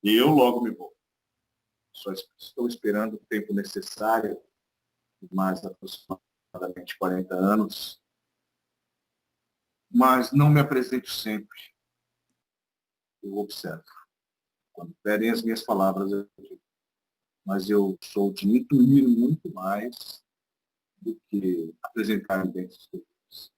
E eu logo me vou. Só estou esperando o tempo necessário, mais aproximadamente 40 anos, mas não me apresento sempre. Eu observo. Quando pedem as minhas palavras, eu digo. Mas eu sou de intuir muito mais do que apresentar dentro dos grupos.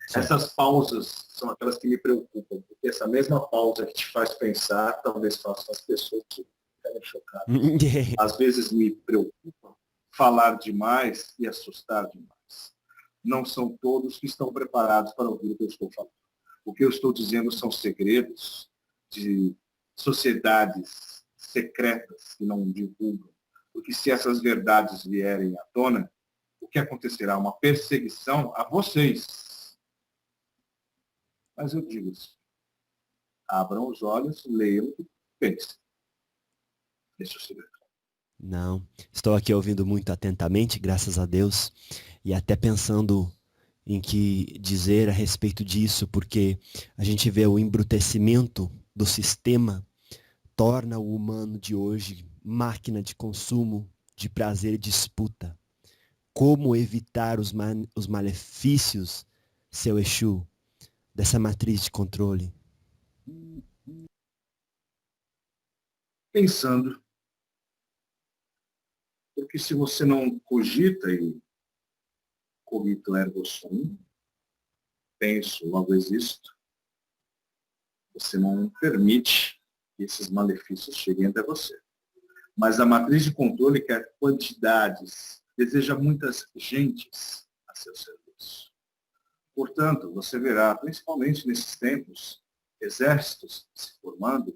Certo. Essas pausas são aquelas que me preocupam, porque essa mesma pausa que te faz pensar, talvez faça as pessoas ficarem chocadas. Às vezes me preocupa falar demais e assustar demais. Não são todos que estão preparados para ouvir o que eu estou falando. O que eu estou dizendo são segredos de sociedades secretas que não divulgam. Porque se essas verdades vierem à tona, o que acontecerá? Uma perseguição a vocês. Mas eu digo isso. Abram os olhos, leiam e pensem. Esse é o segredo. Não, estou aqui ouvindo muito atentamente, graças a Deus, e até pensando em que dizer a respeito disso, porque a gente vê o embrutecimento do sistema torna o humano de hoje máquina de consumo, de prazer e disputa. Como evitar os malefícios, seu Exu, dessa matriz de controle? Pensando. Porque se você não cogita e cogito ergo sum, penso, logo existo, você não permite que esses malefícios cheguem até você. Mas a matriz de controle quer quantidades, deseja muitas gentes a seu serviço. Portanto, você verá, principalmente nesses tempos, exércitos se formando,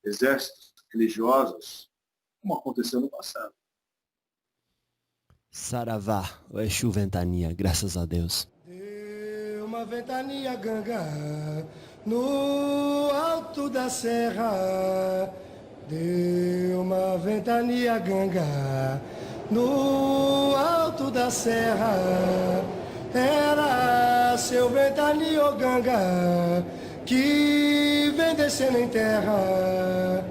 exércitos religiosos, como aconteceu no passado. Saravá, o Exu Ventania, graças a Deus. Deu uma ventania ganga no alto da serra. Deu uma ventania ganga no alto da serra. Era seu ventania ganga que vem descendo em terra.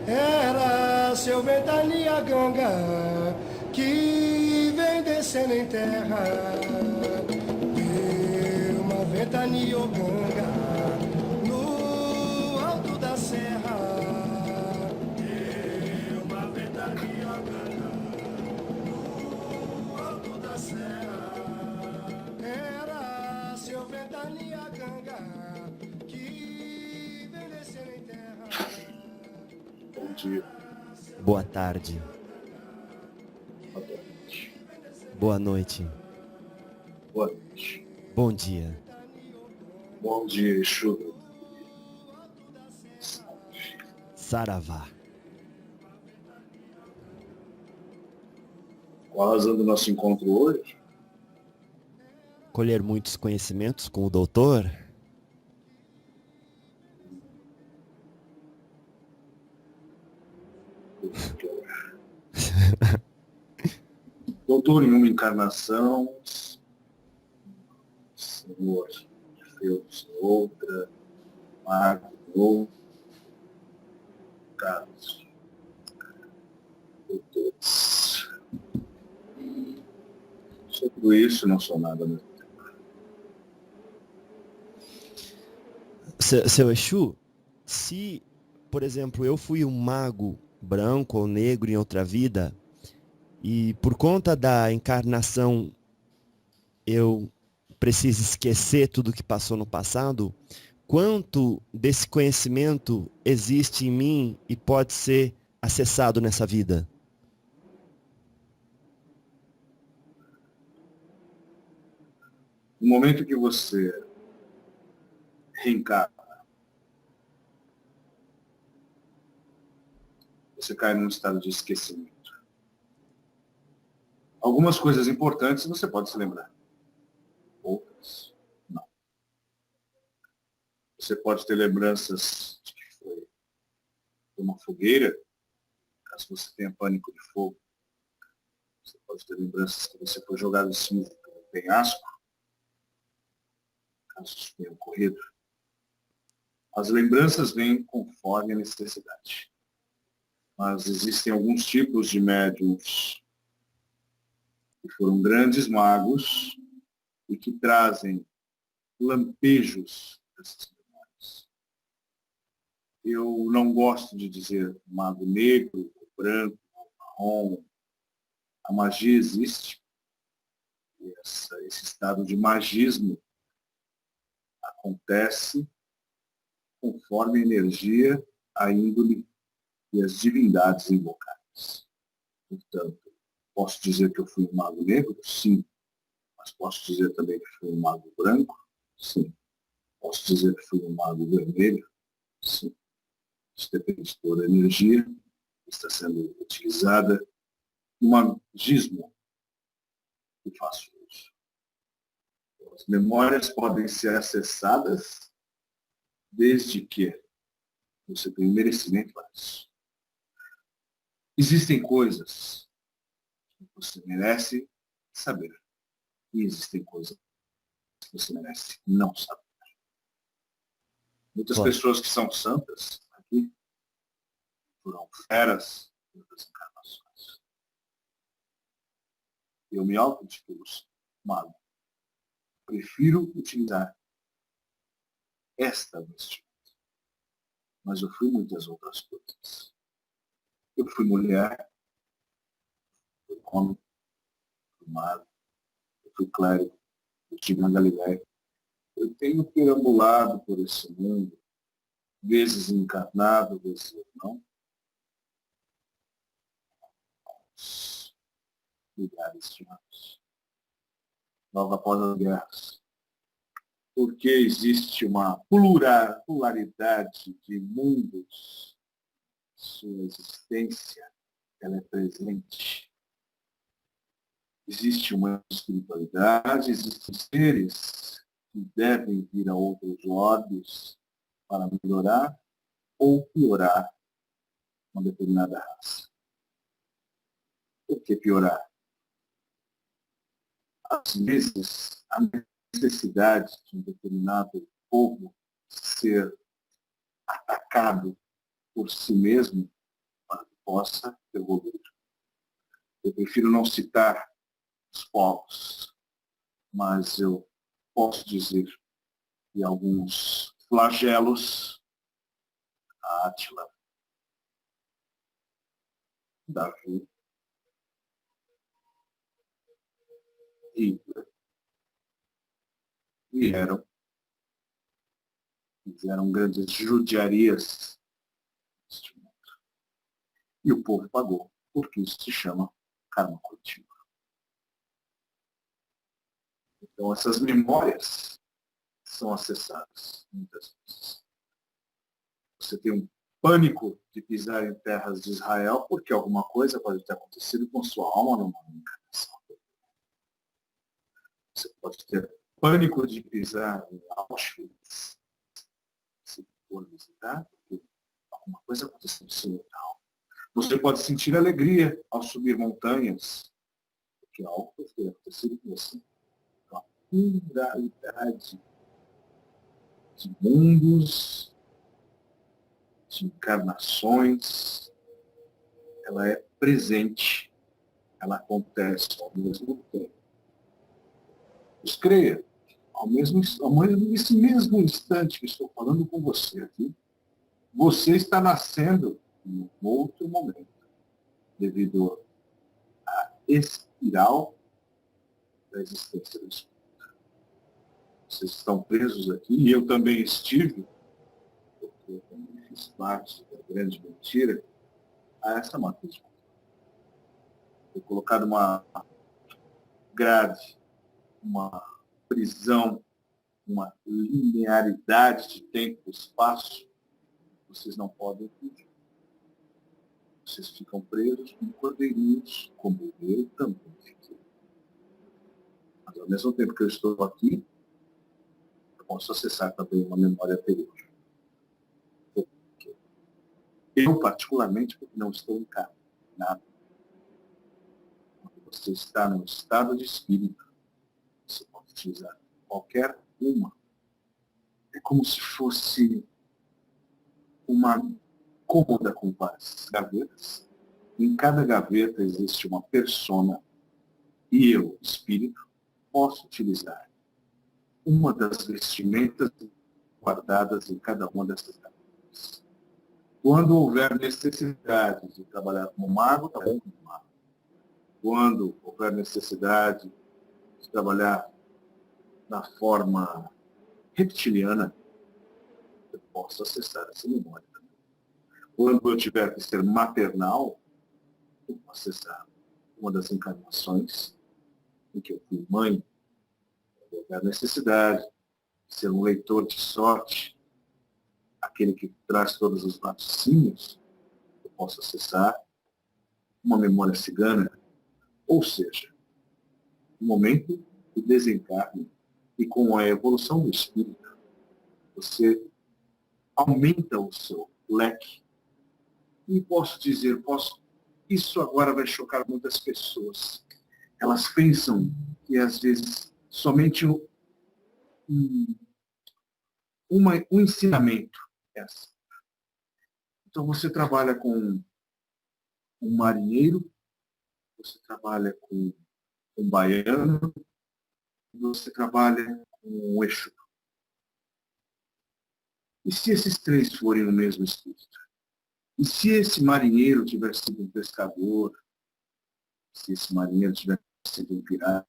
Era seu ventania ganga que vem descendo em terra. Deu uma ventania ganga no alto da serra. Deu uma ventania ganga no alto da serra. Era seu ventania ganga que vem descendo em terra. Bom dia. Boa tarde. Boa noite. Boa noite. Boa noite. Bom dia. Bom dia, Exu. Saravá. Qual a razão do nosso encontro hoje? Colher muitos conhecimentos com o doutor? Doutor em uma encarnação, Senhor de Deus em outra, Mago em outra, caros doutores. Sobre isso não sou nada mesmo. Seu Exu, se, por exemplo, eu fui um mago branco ou negro em outra vida, e por conta da encarnação eu preciso esquecer tudo que passou no passado, quanto desse conhecimento existe em mim e pode ser acessado nessa vida? No momento que você reencarna, você cai num estado de esquecimento. Algumas coisas importantes você pode se lembrar. Outras, não. Você pode ter lembranças de que foi uma fogueira, caso você tenha pânico de fogo. Você pode ter lembranças que você foi jogado em cima de um penhasco, caso isso tenha ocorrido. As lembranças vêm conforme a necessidade. Mas existem alguns tipos de médiums que foram grandes magos e que trazem lampejos dessas memórias. Eu não gosto de dizer mago negro, branco, marrom. A magia existe. E esse estado de magismo acontece conforme a energia, a índole e as divindades invocadas. Portanto, posso dizer que eu fui um mago negro? Sim. Mas posso dizer também que fui um mago branco? Sim. Posso dizer que fui um mago vermelho? Sim. Isso depende de toda a energia que está sendo utilizada no magismo que faço uso. As memórias podem ser acessadas desde que você tenha merecimento para isso. Existem coisas que você merece saber. E existem coisas que você merece não saber. Muitas pessoas que são santas aqui foram feras em outras encarnações. Eu me auto-intitulo mago. Prefiro utilizar esta vestimenta. Mas eu fui muitas outras coisas. Eu fui mulher, fui homem, fui mago, eu fui clérigo, eu estive na Galileia. Eu tenho perambulado por esse mundo, vezes encarnado, vezes não, aos lugares tirados, logo após as guerras. Porque existe uma pluralidade de mundos, sua existência, ela é presente. Existe uma espiritualidade, existem seres que devem vir a outros orbes para melhorar ou piorar uma determinada raça. Por que piorar? Às vezes, a necessidade de um determinado povo ser atacado por si mesmo para que possa evoluir. Eu prefiro não citar os povos, mas eu posso dizer que alguns flagelos, a Átila, Davi, Hitler, vieram, fizeram grandes judiarias neste mundo. E o povo pagou, porque isso se chama karma coletivo. Então, essas memórias são acessadas muitas vezes. Você tem um pânico de pisar em terras de Israel porque alguma coisa pode ter acontecido com sua alma numa encarnação. Você pode ter pânico de pisar em Auschwitz, se for visitar, porque alguma coisa aconteceu no seu local. Você pode sentir alegria ao subir montanhas, porque algo pode ter acontecido com você. Uma pluralidade de mundos, de encarnações, ela é presente, ela acontece ao mesmo tempo. Mas creia, nesse mesmo instante que estou falando com você aqui, você está nascendo em um outro momento, devido à espiral da existência do espírito. Vocês estão presos aqui, e eu também estive, porque eu também fiz parte da grande mentira, a essa matriz. Foi colocado uma grade, uma prisão, uma linearidade de tempo e espaço, vocês não podem fugir. Vocês ficam presos com cordeirinhos, como eu também fiquei. Mas ao mesmo tempo que eu estou aqui, eu posso acessar também uma memória anterior. Eu, particularmente, porque não estou encarnado. Quando você está no estado de espírito, você pode utilizar qualquer uma. É como se fosse uma cômoda com várias gavetas. Em cada gaveta existe uma persona e eu, espírito, posso utilizar uma das vestimentas guardadas em cada uma dessas gavetas. Quando houver necessidade de trabalhar como mago, trabalho como mago. Quando houver necessidade de trabalhar na forma reptiliana, eu posso acessar essa memória também. Quando eu tiver que ser maternal, eu posso acessar uma das encarnações em que eu fui mãe. Quando houver necessidade de ser um leitor de sorte, aquele que traz todos os laticínios, eu posso acessar uma memória cigana, ou seja, no momento do desencarne e com a evolução do espírito, você aumenta o seu leque. E posso dizer, isso agora vai chocar muitas pessoas. Elas pensam que às vezes somente um ensinamento é assim. Então você trabalha com um marinheiro, você trabalha com um baiano, você trabalha com um Exu. E se esses três forem o mesmo espírito? E se esse marinheiro tiver sido um pescador, se esse marinheiro tiver sido um pirata,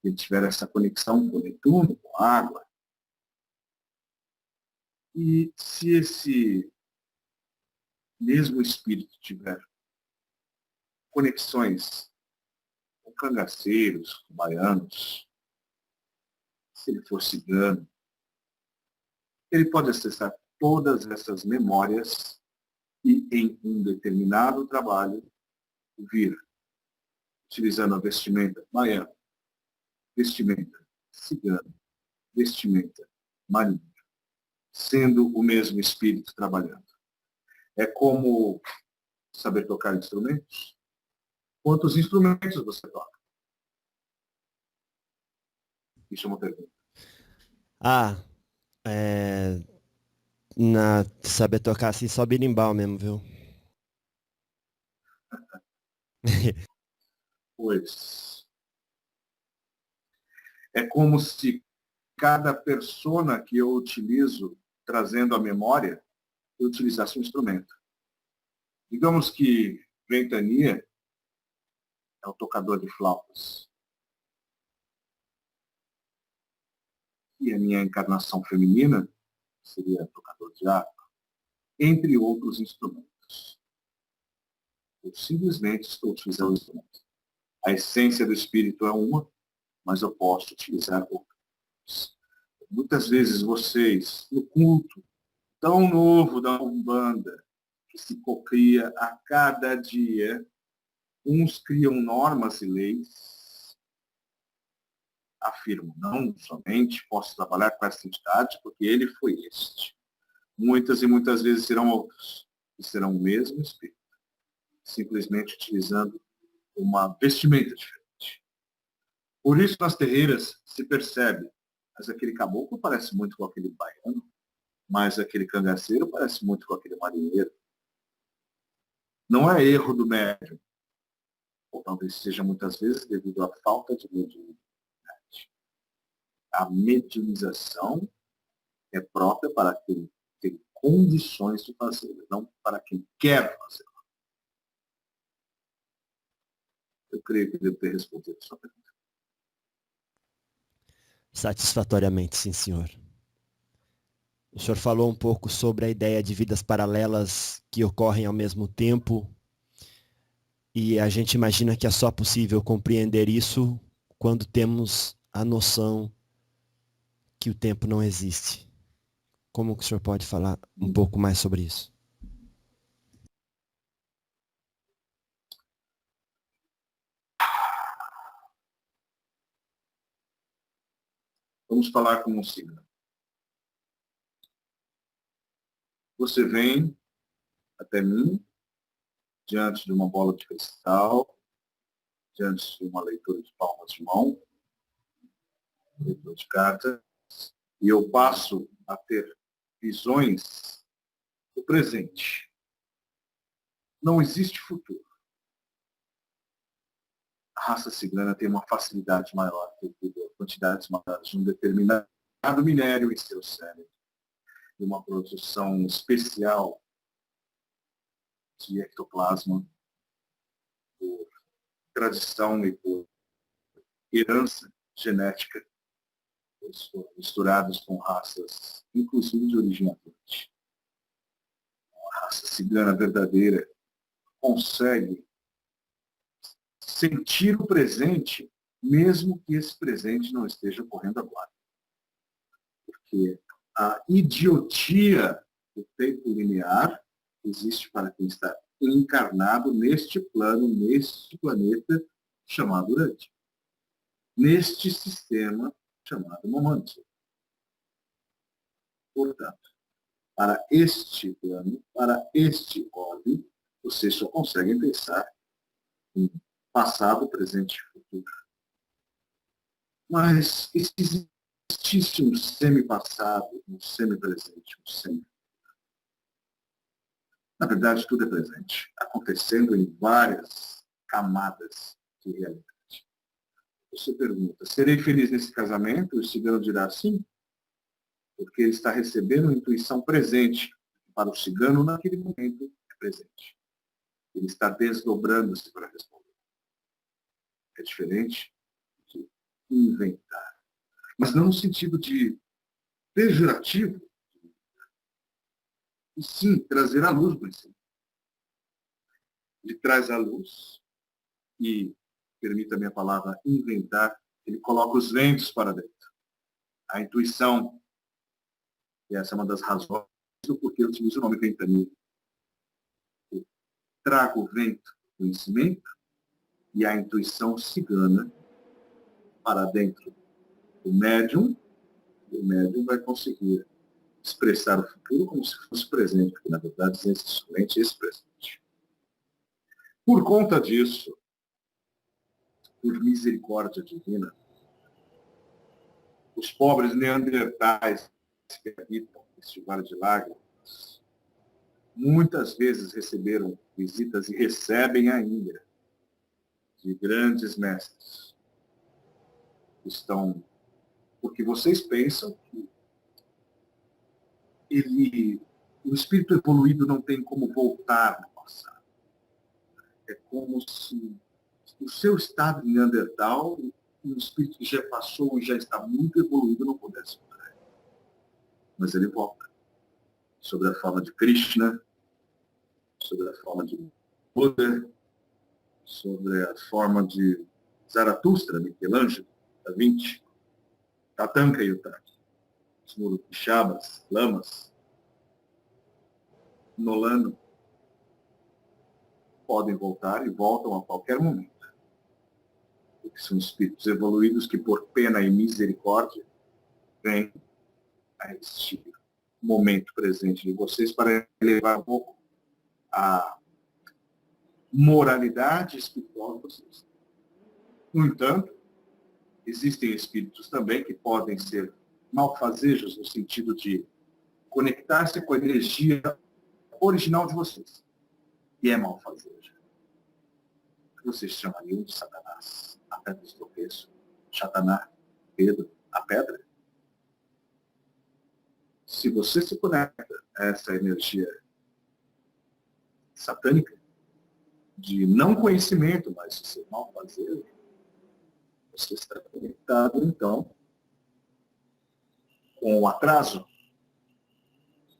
ele tiver essa conexão com o Netuno, com a água, e se esse mesmo espírito tiver conexões com cangaceiros, com baianos, se ele for cigano, ele pode acessar todas essas memórias e, em um determinado trabalho, vir, utilizando a vestimenta baiana, vestimenta cigana, vestimenta marinha, sendo o mesmo espírito trabalhando. É como saber tocar instrumentos. Quantos instrumentos você toca? Isso é uma pergunta. Saber tocar assim só berimbau mesmo, viu? Pois. É como se cada persona que eu utilizo, trazendo a memória, eu utilizasse um instrumento. Digamos que Ventania é o tocador de flautas. E a minha encarnação feminina seria tocador de harpa, entre outros instrumentos. Eu simplesmente estou utilizando o instrumento. A essência do espírito é uma, mas eu posso utilizar outras. Muitas vezes vocês, no culto tão novo da Umbanda, que se cocria a cada dia, uns criam normas e leis, afirmam, não somente posso trabalhar com essa entidade, porque ele foi este. Muitas e muitas vezes serão outros, e serão o mesmo espírito, simplesmente utilizando uma vestimenta diferente. Por isso, nas terreiras se percebe, mas aquele caboclo parece muito com aquele baiano, mas aquele cangaceiro parece muito com aquele marinheiro. Não é erro do médium, ou talvez seja muitas vezes devido à falta de mediunidade. A mediunização é própria para quem tem condições de fazer, não para quem quer fazer. Eu creio que devo ter respondido a sua pergunta. Satisfatoriamente, sim, senhor. O senhor falou um pouco sobre a ideia de vidas paralelas que ocorrem ao mesmo tempo. E a gente imagina que é só possível compreender isso quando temos a noção que o tempo não existe. Como que o senhor pode falar um pouco mais sobre isso? Vamos falar como um signo. Você vem até mim, diante de uma bola de cristal, diante de uma leitura de palmas de mão, leitura de cartas, e eu passo a ter visões o presente. Não existe futuro. A raça cigana tem uma facilidade maior devido a quantidades maiores de um determinado minério em seu cérebro e uma produção especial de ectoplasma por tradição e por herança genética, misturados com raças, inclusive de origem atlântica. A raça cigana verdadeira consegue sentir o presente, mesmo que esse presente não esteja ocorrendo agora. Porque a idiotia do tempo linear existe para quem está encarnado neste plano, neste planeta chamado Urântia, neste sistema chamado Momantia. Portanto, para este plano, para este orbe, vocês só conseguem pensar em passado, presente e futuro. Mas existe um semi-passado, um semi-presente, um semi-futuro. Na verdade, tudo é presente, acontecendo em várias camadas de realidade. Você pergunta, serei feliz nesse casamento? O cigano dirá sim, porque ele está recebendo uma intuição presente. Para o cigano, naquele momento, é presente. Ele está desdobrando-se para responder. É diferente de inventar. Mas não no sentido de pejorativo, e sim trazer a luz para si. Ele traz a luz e, permita-me a palavra, inventar, ele coloca os ventos para dentro. A intuição, e essa é uma das razões do porquê eu utilizo o nome ventania. Eu trago o vento do conhecimento e a intuição cigana para dentro do médium, e o médium vai conseguir expressar o futuro como se fosse presente, porque na verdade existe somente esse presente. Por conta disso, por misericórdia divina, os pobres neandertais que habitam este vale de lágrimas, muitas vezes receberam visitas e recebem ainda de grandes mestres que estão, porque vocês pensam que o espírito evoluído não tem como voltar no passado. É como se o seu estado de Neandertal, um espírito que já passou e já está muito evoluído, não pudesse voltar. Mas ele volta. Sobre a forma de Krishna, sobre a forma de Buda, sobre a forma de Zaratustra, Michelangelo, Da Vinci, Tatanka Yutaki, os Murupixabas, Lamas, Nolano, podem voltar e voltam a qualquer momento. Porque são espíritos evoluídos que, por pena e misericórdia, vêm a este momento presente de vocês para elevar um pouco a moralidade espiritual de vocês. No entanto, existem espíritos também que podem ser malfazejos no sentido de conectar-se com a energia original de vocês. E é malfazejo. Vocês chamariam de Satanás, a pedra de tropeço, Sataná, Pedro, a pedra? Se você se conecta a essa energia satânica, de não conhecimento, mas de ser malfazejo, você está conectado, então, com o atraso,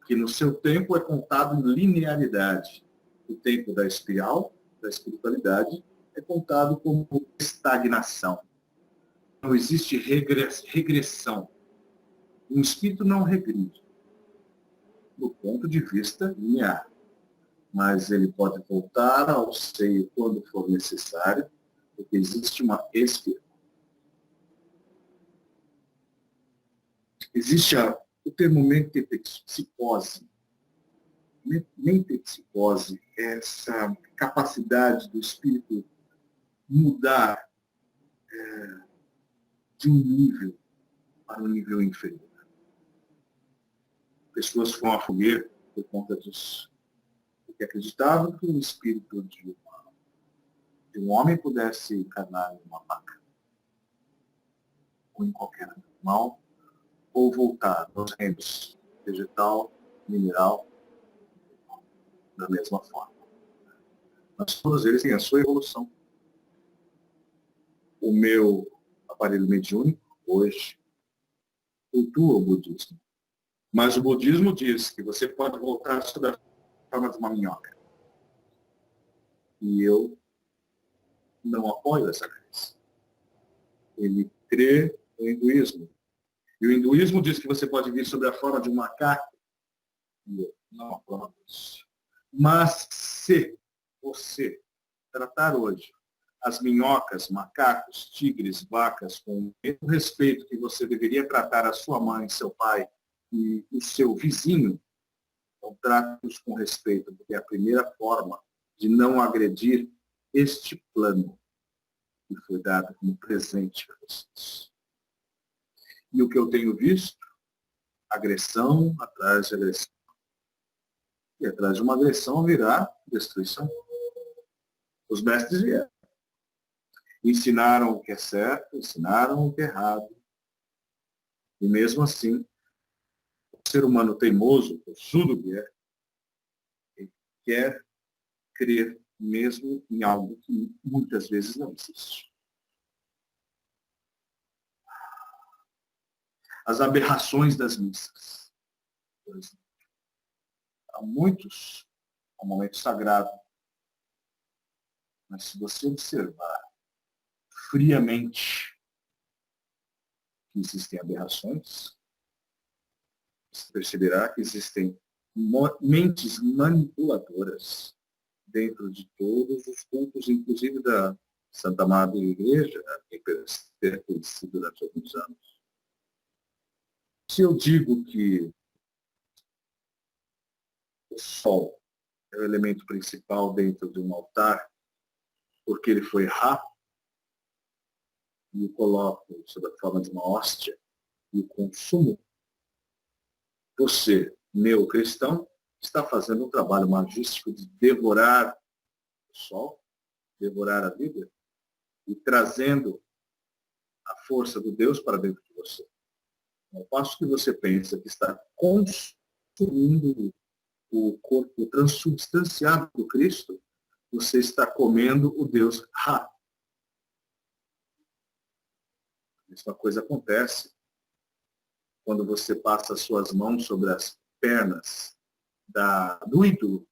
que no seu tempo é contado em linearidade. O tempo da espiral, da espiritualidade, é contado como estagnação. Não existe regressão. Um espírito não regride, do ponto de vista linear. Mas ele pode voltar ao seio quando for necessário, porque existe uma espiral. Existe o termo mentepsicose. Mentepsicose é essa capacidade do espírito mudar de um nível para um nível inferior. Pessoas vão à fogueira por conta disso. Porque acreditava que o espírito de um homem pudesse encarnar em uma vaca, ou em qualquer animal, ou voltar aos reinos vegetal, mineral, da mesma forma. Mas todos eles têm a sua evolução. O meu aparelho mediúnico, hoje, cultua o budismo. Mas o budismo diz que você pode voltar sob a forma de uma minhoca. E eu não apoio essa crença. Ele crê no hinduísmo. E o hinduísmo diz que você pode vir sob a forma de um macaco. E eu não apoio isso. Mas se você tratar hoje as minhocas, macacos, tigres, vacas, com o mesmo respeito que você deveria tratar a sua mãe, seu pai e o seu vizinho, então trate-os com respeito, porque é a primeira forma de não agredir este plano que foi dado como presente para vocês. E o que eu tenho visto? Agressão atrás de agressão. E atrás de uma agressão virá destruição. Os mestres vieram. Ensinaram o que é certo, ensinaram o que é errado. E mesmo assim, o ser humano teimoso, possudo que é, ele quer crer mesmo em algo que muitas vezes não existe. As aberrações das missas. Por exemplo. Há muitos, é um momento sagrado. Mas se você observar friamente que existem aberrações, você perceberá que existem mentes manipuladoras dentro de todos os cultos, inclusive da Santa Madre Igreja, que ter conhecido durante alguns anos. Se eu digo que o Sol é o elemento principal dentro de um altar, porque ele foi rápido, e o coloco sob a forma de uma hóstia, e o consumo, você, neocristão, está fazendo um trabalho magístico de devorar o Sol, devorar a vida, e trazendo a força do Deus para dentro de você. Ao passo que você pensa que está consumindo o corpo transubstanciado do Cristo, você está comendo o Deus Ra. A mesma coisa acontece quando você passa as suas mãos sobre as pernas do ídolo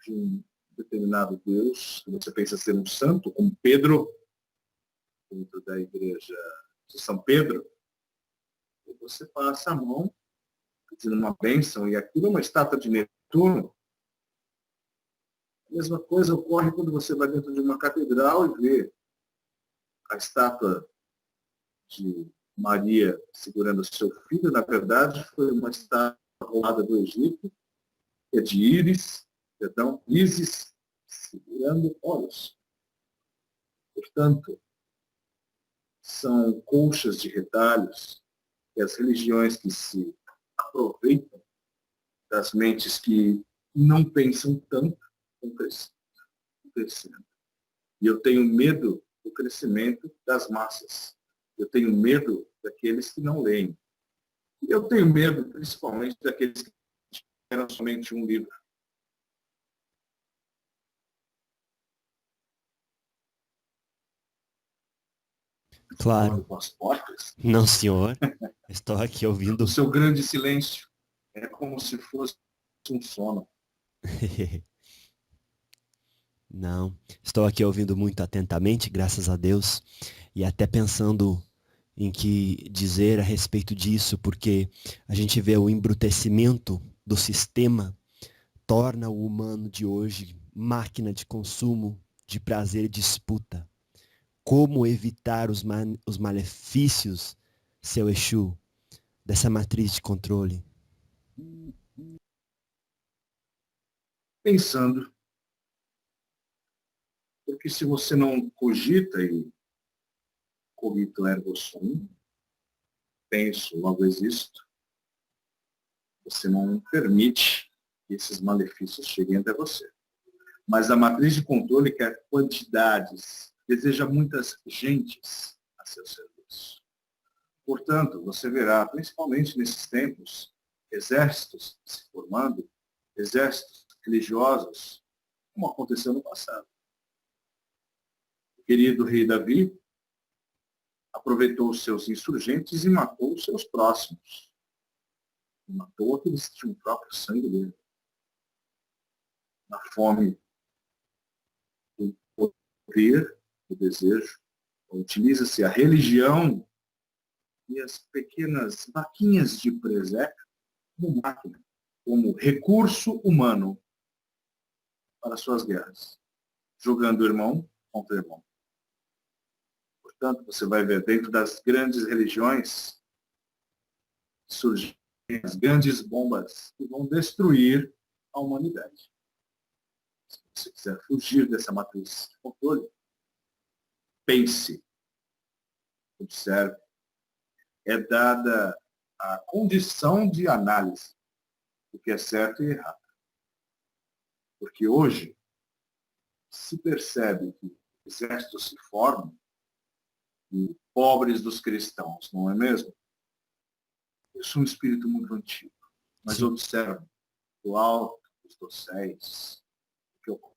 de um determinado Deus, que você pensa ser um santo, como Pedro, dentro da igreja de São Pedro, e você passa a mão pedindo uma bênção, e aquilo é uma estátua de Netuno. A mesma coisa ocorre quando você vai dentro de uma catedral e vê a estátua de Maria segurando o seu filho. Na verdade, foi uma estátua roubada do Egito, que é de Ísis, segurando Horus. Portanto, são colchas de retalhos e as religiões que se aproveitam das mentes que não pensam tanto estão crescendo. E eu tenho medo do crescimento das massas. Eu tenho medo daqueles que não leem. E eu tenho medo, principalmente, daqueles que tiveram somente um livro. Claro. As portas. Não, senhor. Estou aqui ouvindo. O seu grande silêncio é como se fosse um sono. Não, estou aqui ouvindo muito atentamente, graças a Deus, e até pensando em que dizer a respeito disso, porque a gente vê o embrutecimento do sistema torna o humano de hoje máquina de consumo, de prazer e disputa. Como evitar os malefícios, seu Exu, dessa matriz de controle? Pensando. Porque se você não cogita, e cogito ergo sum, penso, logo existo, você não permite que esses malefícios cheguem até você. Mas a matriz de controle quer quantidades, deseja muitas gentes a seu serviço. Portanto, você verá, principalmente nesses tempos, exércitos se formando, exércitos religiosos, como aconteceu no passado. O querido rei Davi aproveitou os seus insurgentes e matou os seus próximos. E matou aqueles que tinham o próprio sangue dele. Na fome do poder, do desejo, utiliza-se a religião e as pequenas vaquinhas de presépio como máquina, como recurso humano para suas guerras, jogando irmão contra irmão. Portanto, você vai ver dentro das grandes religiões surgem as grandes bombas que vão destruir a humanidade. Se você quiser fugir dessa matriz de controle, pense, observe. É dada a condição de análise do que é certo e errado. Porque hoje se percebe que exércitos se formam e pobres dos cristãos, não é mesmo? Isso é um espírito muito antigo. Mas observe do alto dos docéis o que ocorre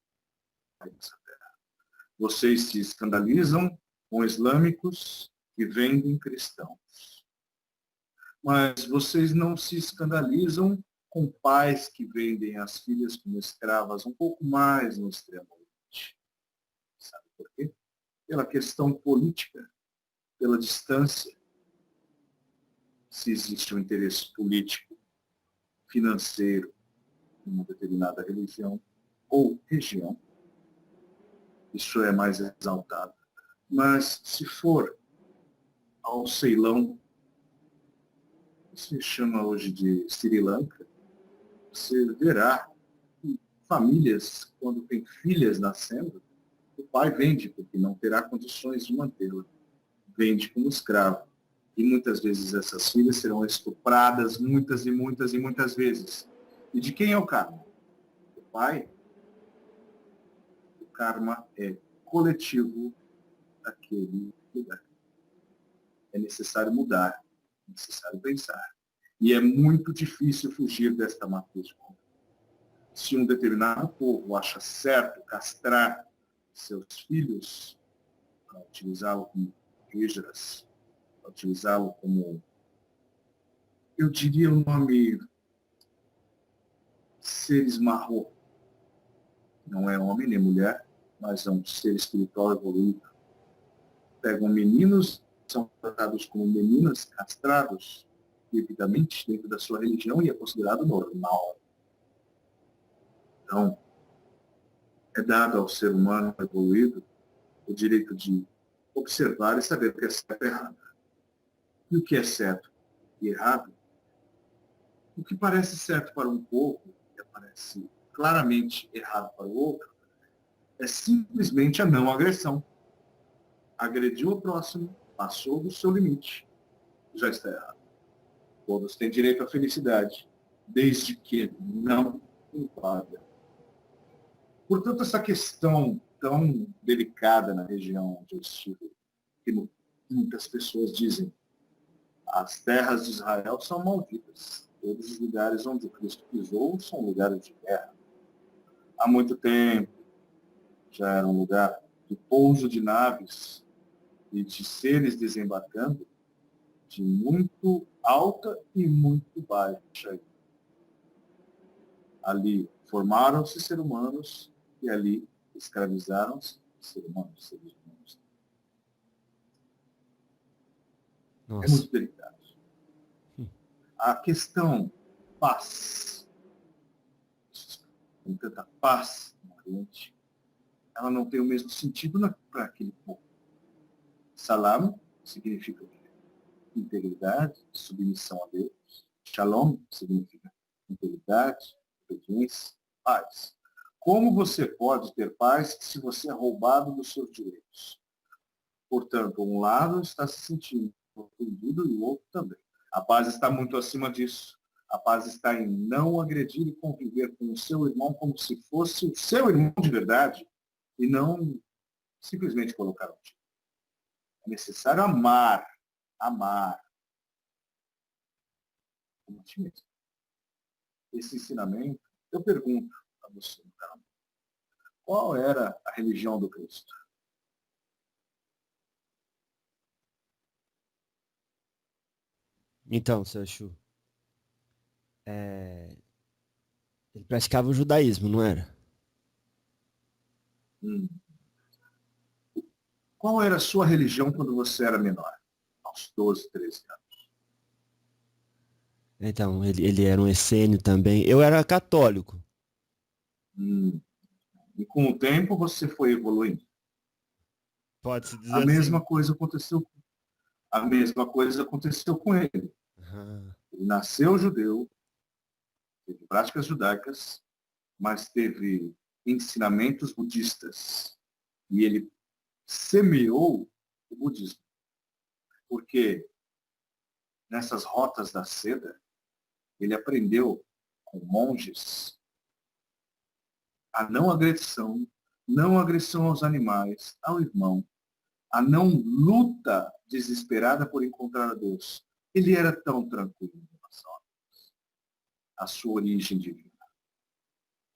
nessa terra. Vocês se escandalizam com islâmicos que vendem cristãos. Mas vocês não se escandalizam com pais que vendem as filhas como escravas um pouco mais no extremo oriente. Sabe por quê? Pela questão política, pela distância. Se existe um interesse político, financeiro, em uma determinada religião ou região, isso é mais exaltado. Mas se for ao Ceilão, se chama hoje de Sri Lanka, você verá que famílias, quando tem filhas nascendo, o pai vende, porque não terá condições de mantê-la. Vende como escravo. E muitas vezes essas filhas serão estupradas muitas e muitas e muitas vezes. E de quem é o karma? Do pai? O karma é coletivo daquele lugar. É necessário mudar, é necessário pensar. E é muito difícil fugir desta matriz. Se um determinado povo acha certo castrar seus filhos, para utilizá-lo como hijras, para utilizá-lo como, eu diria o nome, seres marrô. Não é homem nem mulher, mas é um ser espiritual evoluído. Pegam meninos, são tratados como meninas, castrados devidamente dentro da sua religião e é considerado normal. Então, é dado ao ser humano evoluído o direito de observar e saber o que é certo e errado. E o que é certo e errado, o que parece certo para um povo, que parece claramente errado para o outro, é simplesmente a não agressão. Agrediu o próximo, passou do seu limite, já está errado. Todos têm direito à felicidade, desde que não invada. Portanto, essa questão tão delicada na região onde eu estive, que muitas pessoas dizem, as terras de Israel são malditas. Todos os lugares onde o Cristo pisou são lugares de guerra. Há muito tempo já era um lugar de pouso de naves e de seres desembarcando de muito alta e muito baixa. Ali formaram-se seres humanos e ali escravizaram-se seres humanos. Nossa. É muito delicado. A questão paz, com tanta paz no Oriente, ela não tem o mesmo sentido para aquele povo. Salam significa integridade, submissão a Deus. Shalom significa integridade, obediência, paz. Como você pode ter paz se você é roubado dos seus direitos? Portanto, um lado está se sentindo ofendido e o outro também. A paz está muito acima disso. A paz está em não agredir e conviver com o seu irmão como se fosse o seu irmão de verdade e não simplesmente colocar um título. É necessário amar, amar como ti mesmo. Esse ensinamento, eu pergunto a você, então, qual era a religião do Cristo? Então, seu Chu, ele praticava o judaísmo, não era? Hum. Qual era a sua religião quando você era menor? Aos 12, 13 anos. Então, ele era um essênio também. Eu era católico. Hum. E com o tempo você foi evoluindo. Pode-se A dizer assim. mesma coisa aconteceu, a mesma coisa aconteceu com ele. Ah, Ele nasceu judeu, teve práticas judaicas, mas teve ensinamentos budistas. E ele semeou o budismo. Porque nessas rotas da seda, ele aprendeu com monges a não agressão aos animais, ao irmão, a não luta desesperada por encontrar a Deus. Ele era tão tranquilo em relação à sua origem divina.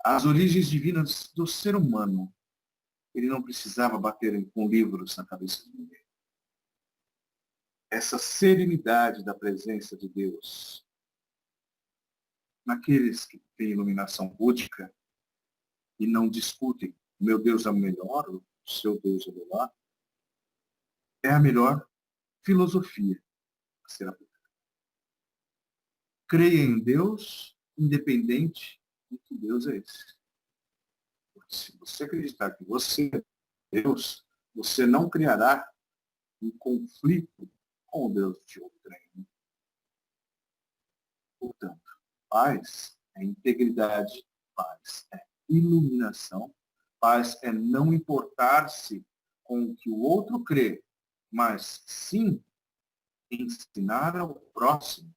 As origens divinas do ser humano. Ele não precisava bater com livros na cabeça de ninguém. Essa serenidade da presença de Deus naqueles que têm iluminação búdica e não discutem, meu Deus é o melhor, o seu Deus é o melhor, é a melhor filosofia a ser aplicada. Creia em Deus, independente de que Deus é esse. Porque se você acreditar que você é Deus, você não criará um conflito com o Deus de outrem. Portanto, paz é integridade, paz é iluminação, paz é não importar-se com o que o outro crê, mas sim ensinar ao próximo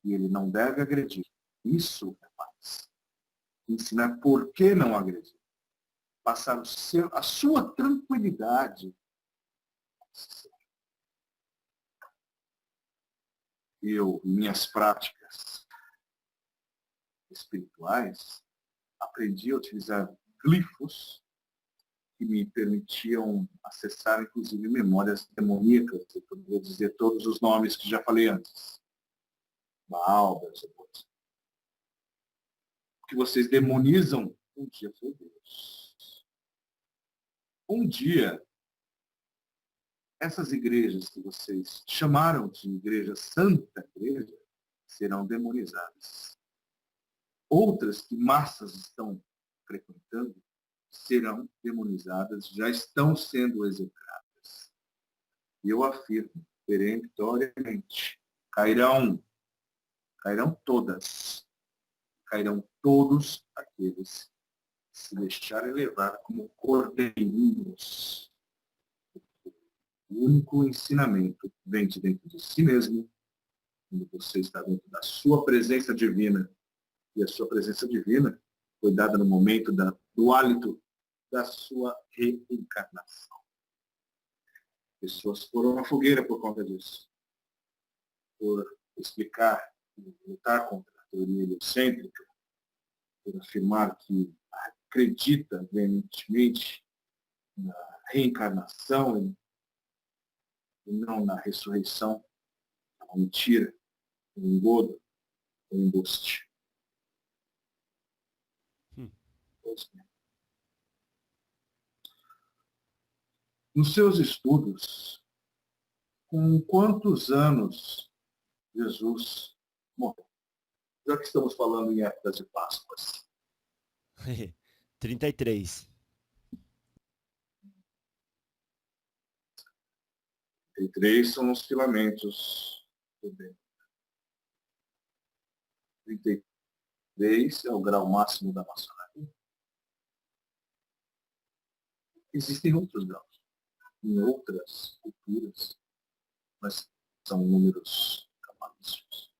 que ele não deve agredir. Isso é paz. Ensinar por que não agredir. Passar a sua tranquilidade. Eu, em minhas práticas espirituais, aprendi a utilizar glifos que me permitiam acessar, inclusive, memórias demoníacas. Eu poderia dizer todos os nomes que já falei antes. Baal, depois. O que vocês demonizam, um dia foi Deus. Um dia, essas igrejas que vocês chamaram de igreja santa igreja, serão demonizadas. Outras que massas estão frequentando serão demonizadas, já estão sendo execradas. E eu afirmo, peremptoriamente, cairão todas, cairão todos aqueles que se deixarem levar como cordeirinhos. O único ensinamento vem de dentro de si mesmo, quando você está dentro da sua presença divina, e a sua presença divina foi dada no momento do hálito da sua reencarnação. Pessoas foram na fogueira por conta disso. Por explicar, lutar contra a teoria heliocêntrica, por afirmar que acredita veementemente na reencarnação e não na ressurreição, é uma mentira, um engodo, um embuste. Pois bem. Nos seus estudos, com quantos anos Jesus morreu? Já que estamos falando em épocas de Páscoas. 33. 33 são os filamentos do bem. 33 é o grau máximo da maçonaria. Existem outros graus, em outras culturas, mas são números cabalísticos.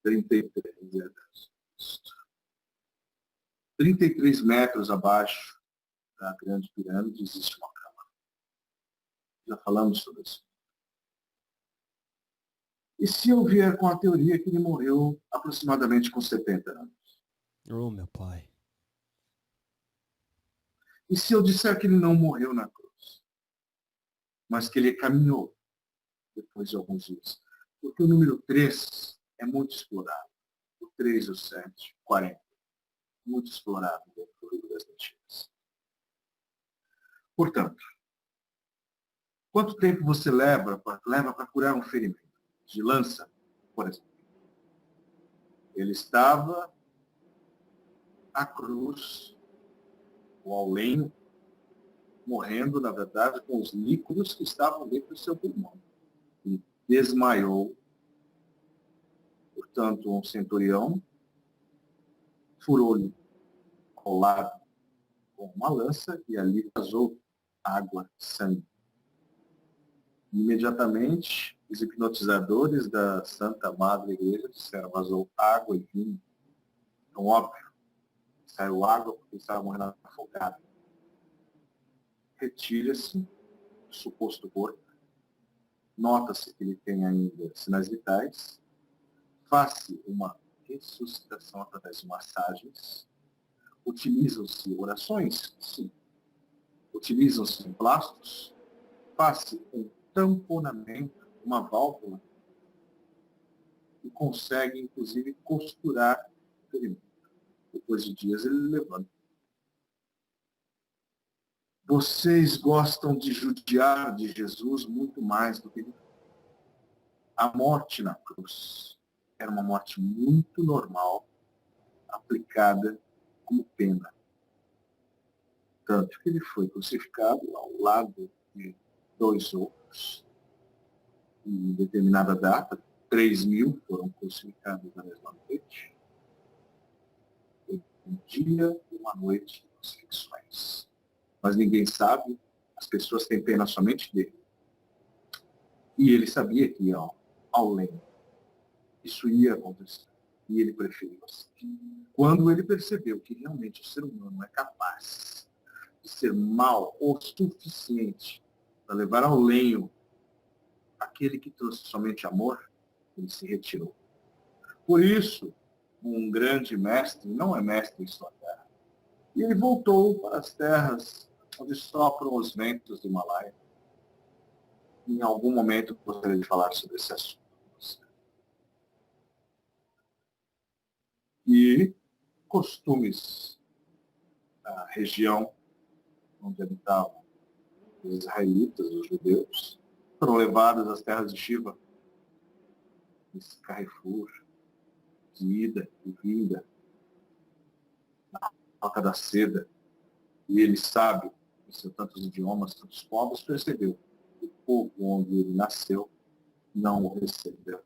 33, 33 metros abaixo da Grande Pirâmide existe uma câmara. Já falamos sobre isso. E se eu vier com a teoria que ele morreu aproximadamente com 70 anos? Oh, meu pai. E se eu disser que ele não morreu na cruz, mas que ele caminhou depois de alguns dias? Porque o número 3 é muito explorado. O 3, o 7, 40. Muito explorado dentro do livro das mentiras. Portanto, quanto tempo você leva para curar um ferimento? De lança, por exemplo. Ele estava à cruz, ou ao lenho, morrendo, na verdade, com os líquidos que estavam dentro do seu pulmão. E desmaiou. Portanto, um centurião furou-lhe ao lado com uma lança e ali vazou água, sangue. Imediatamente, os hipnotizadores da Santa Madre Igreja disseram: vazou água e vinho. Então, óbvio, saiu água porque estava morrendo afogado. Retira-se o suposto corpo. Nota-se que ele tem ainda sinais vitais. Faz-se uma ressuscitação através de massagens. Utilizam-se orações? Sim. Utilizam-se emplastos? Faz-se um tamponamento, uma válvula, e consegue, inclusive, costurar o ferimento. Depois de dias, ele levanta. Vocês gostam de judiar de Jesus muito mais do que ele. A morte na cruz era uma morte muito normal, aplicada como pena. Tanto que ele foi crucificado ao lado de 2 outros. Em determinada data, 3.000 foram crucificados na mesma noite. Um dia e uma noite de crucifixões. Mas ninguém sabe, as pessoas têm pena somente dele. E ele sabia que ia ao lenho. Isso ia acontecer. E ele preferiu assim. Quando ele percebeu que realmente o ser humano é capaz de ser mal o suficiente para levar ao lenho aquele que trouxe somente amor, ele se retirou. Por isso, um grande mestre não é mestre em sua terra. E ele voltou para as terras onde sopram os ventos do Himalaia. Em algum momento, gostaria de falar sobre esse assunto. E costumes da região onde habitavam os israelitas, os judeus, foram levados às terras de Shiva. Esse Carrefour, de ida e vinda, na Toca da Seda. E ele sabe, em tantos idiomas, tantos povos, percebeu que o povo onde ele nasceu não o recebeu.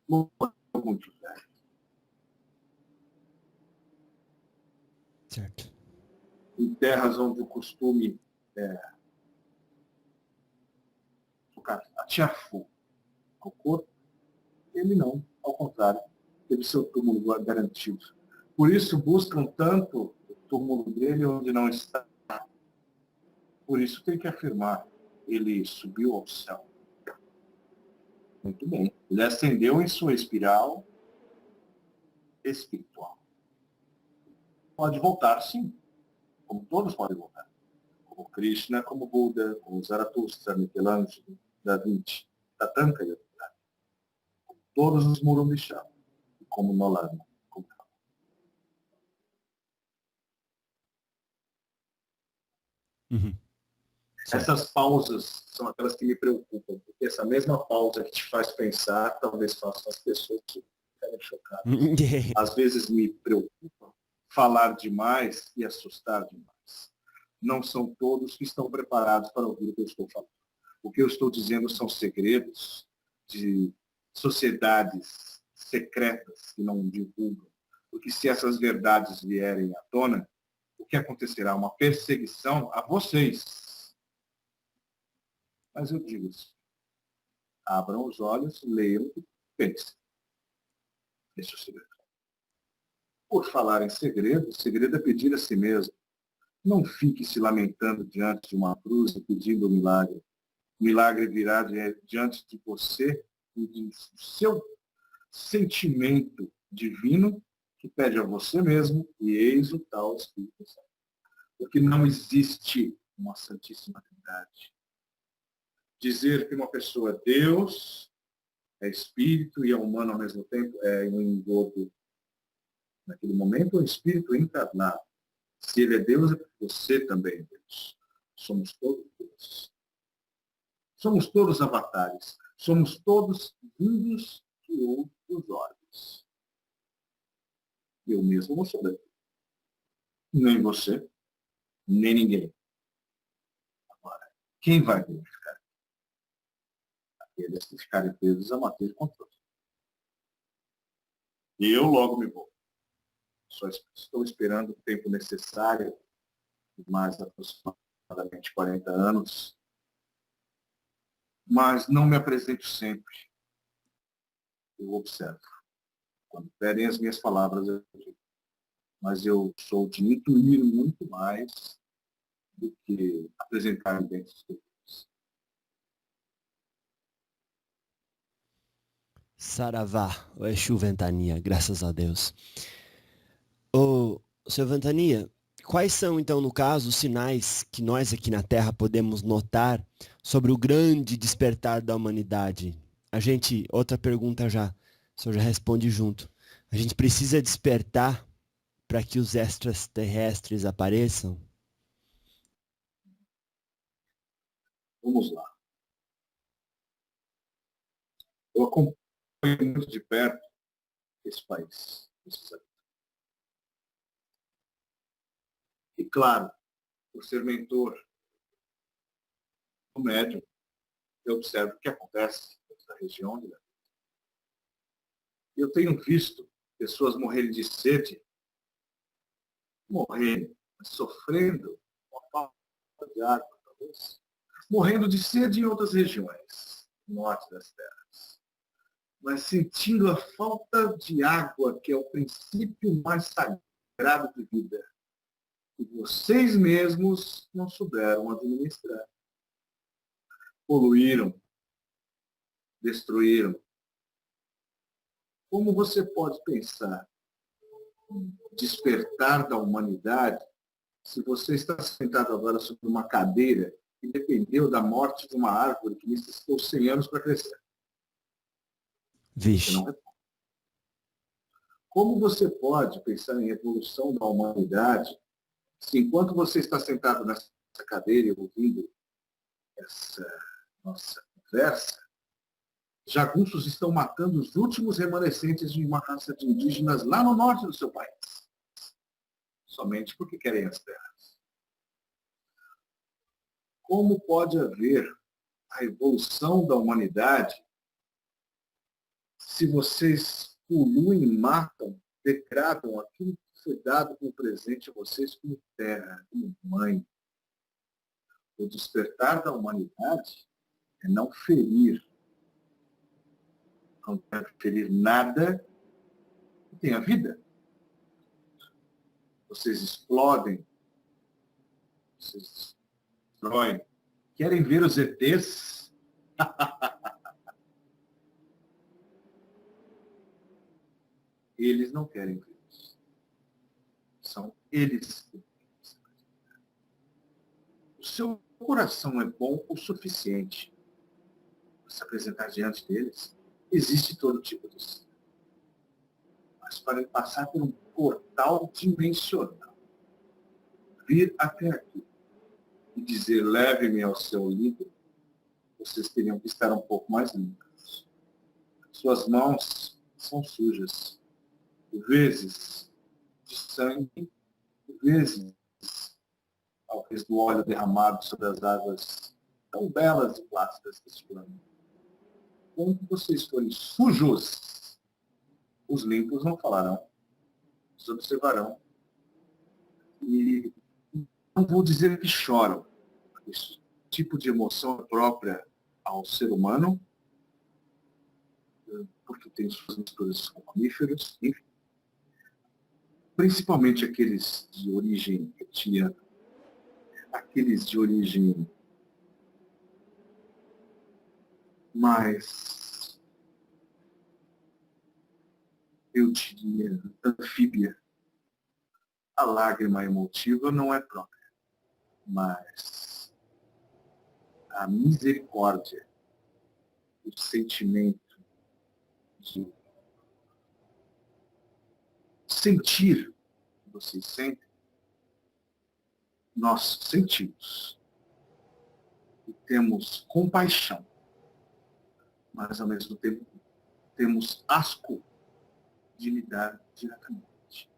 Muito velho. Certo. Em terras onde o costume é atear fogo ao corpo, ele não, ao contrário, teve seu túmulo garantido. Por isso buscam tanto o túmulo dele onde não está. Por isso tem que afirmar, ele subiu ao céu. Muito bem. Ele ascendeu em sua espiral espiritual. Pode voltar, sim. Como todos podem voltar. Como Krishna, como Buda, como Zaratustra, Michelangelo, Da Vinci, Tatanka e outros. Como todos os Murumishá. E como Nolana. Uhum. Essas pausas são aquelas que me preocupam, porque essa mesma pausa que te faz pensar, talvez faça as pessoas ficarem chocadas. Às vezes me preocupa falar demais e assustar demais. Não são todos que estão preparados para ouvir o que eu estou falando. O que eu estou dizendo são segredos de sociedades secretas que não divulgam. Porque se essas verdades vierem à tona, o que acontecerá? Uma perseguição a vocês. Mas eu digo isso. Abram os olhos, leiam e pensem. Esse é o segredo. Por falar em segredo, o segredo é pedir a si mesmo. Não fique se lamentando diante de uma cruz e pedindo o milagre. O milagre virá diante de você e do seu sentimento divino que pede a você mesmo e eis o tal Espírito Santo. Porque não existe uma Santíssima Trindade. Dizer que uma pessoa é Deus, é espírito e é humano ao mesmo tempo é um engodo. Naquele momento, é um espírito encarnado. Se ele é Deus, é porque você também é Deus. Somos todos Deus. Somos todos avatares. Somos todos vindos de outros olhos. Eu mesmo não sou Deus. Nem você, nem ninguém. Agora, quem vai verificar? Aqueles que ficarem presos a matéria de controle. E eu logo me vou. Só estou esperando o tempo necessário, mais aproximadamente 40 anos, mas não me apresento sempre. Eu observo. Quando pedem as minhas palavras, eu digo. Mas eu sou de intuir muito mais do que apresentar dentro dos pessoas. Saravá, o Exu Ventania, graças a Deus. Ô, seu Ventania, quais são, então, no caso, os sinais que nós aqui na Terra podemos notar sobre o grande despertar da humanidade? Outra pergunta já, o senhor já responde junto. A gente precisa despertar para que os extraterrestres apareçam? Vamos lá. Eu acompanho muito de perto esse país, esses habitantes. E, claro, por ser mentor do médium, eu observo o que acontece nessa região. Eu tenho visto pessoas morrerem de sede, sofrendo com a falta de água, talvez, morrendo de sede em outras regiões, no norte das terras, mas sentindo a falta de água, que é o princípio mais sagrado de vida, que vocês mesmos não souberam administrar. Poluíram, destruíram. Como você pode pensar em despertar da humanidade se você está sentado agora sobre uma cadeira e dependeu da morte de uma árvore que necessitou 100 anos para crescer? Vixe. Como você pode pensar em evolução da humanidade se enquanto você está sentado nessa cadeira e ouvindo essa nossa conversa, jagunços estão matando os últimos remanescentes de uma raça de indígenas lá no norte do seu país, somente porque querem as terras? Como pode haver a evolução da humanidade se vocês poluem, matam, degradam aquilo que foi dado como presente a vocês como terra, como mãe? O despertar da humanidade é não ferir. Não deve ferir nada que tenha vida. Vocês explodem, vocês destroem. Querem ver os ETs? Eles não querem ver isso. São eles que querem. O seu coração é bom o suficiente para se apresentar diante deles. Existe todo tipo de sistema. Mas para passar por um portal dimensional, vir até aqui e dizer, leve-me ao seu líder, vocês teriam que estar um pouco mais limpas. Suas mãos são sujas, vezes de sangue, vezes talvez do óleo derramado sobre as águas tão belas e plácidas deste plano. Quando vocês forem sujos, os limpos não falarão, os observarão. E não vou dizer que choram. Esse tipo de emoção é própria ao ser humano, porque tem suas misturas com mamíferos, enfim. Principalmente aqueles de origem reptiliana, aqueles de origem mais, eu diria, anfíbia. A lágrima emotiva não é própria, mas a misericórdia, o sentimento de sentir o que vocês sentem, nós sentimos e temos compaixão, mas ao mesmo tempo temos asco de lidar diretamente.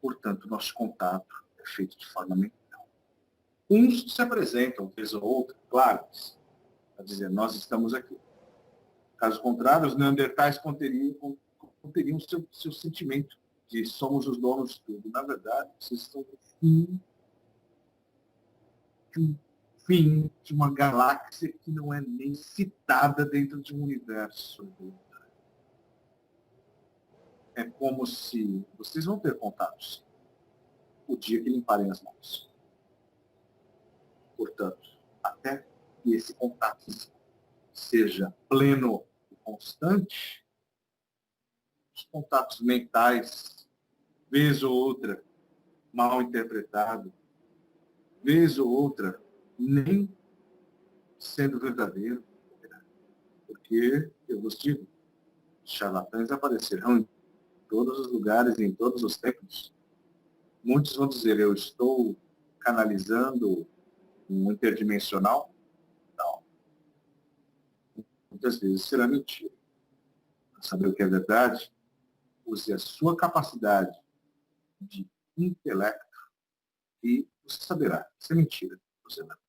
Portanto, nosso contato é feito de forma mental. Uns se apresentam, vez ou outra, claro, a dizer, nós estamos aqui. Caso contrário, os neandertais conteriam seu sentimento de somos os donos de tudo. Na verdade, vocês estão no fim de uma galáxia que não é nem citada dentro de um universo. É como se vocês vão ter contatos o dia que limparem as mãos. Portanto, até que esse contato seja pleno e constante, os contatos mentais, vez ou outra, mal interpretado, vez ou outra, nem sendo verdadeiro, porque, eu vos digo, charlatães aparecerão em todos os lugares e em todos os tempos. Muitos vão dizer, eu estou canalizando um interdimensional. Não. Muitas vezes será mentira. Para saber o que é verdade, use a sua capacidade de intelecto e você saberá. Isso é mentira. Você não.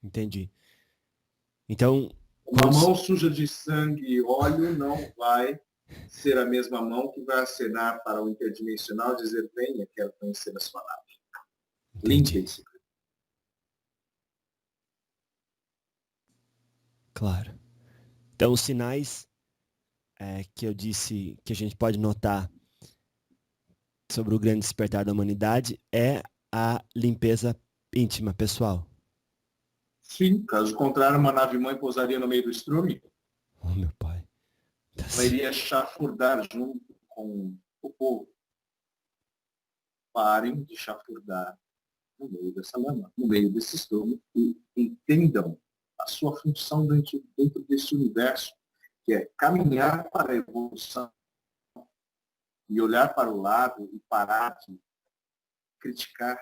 Entendi. Então, Uma mão suja de sangue e óleo não vai ser a mesma mão que vai acenar para o interdimensional e dizer, venha, quero conhecer a sua nave. Limpe-se. Claro. Então, os sinais que eu disse que a gente pode notar sobre o grande despertar da humanidade é a limpeza íntima, pessoal. Sim, caso contrário, uma nave-mãe pousaria no meio do estrume. Oh, meu pai. Ela iria chafurdar junto com o povo. Parem de chafurdar no meio dessa lama, no meio desse estrume, e entendam a sua função dentro desse universo, que é caminhar para a evolução e olhar para o lado e parar de criticar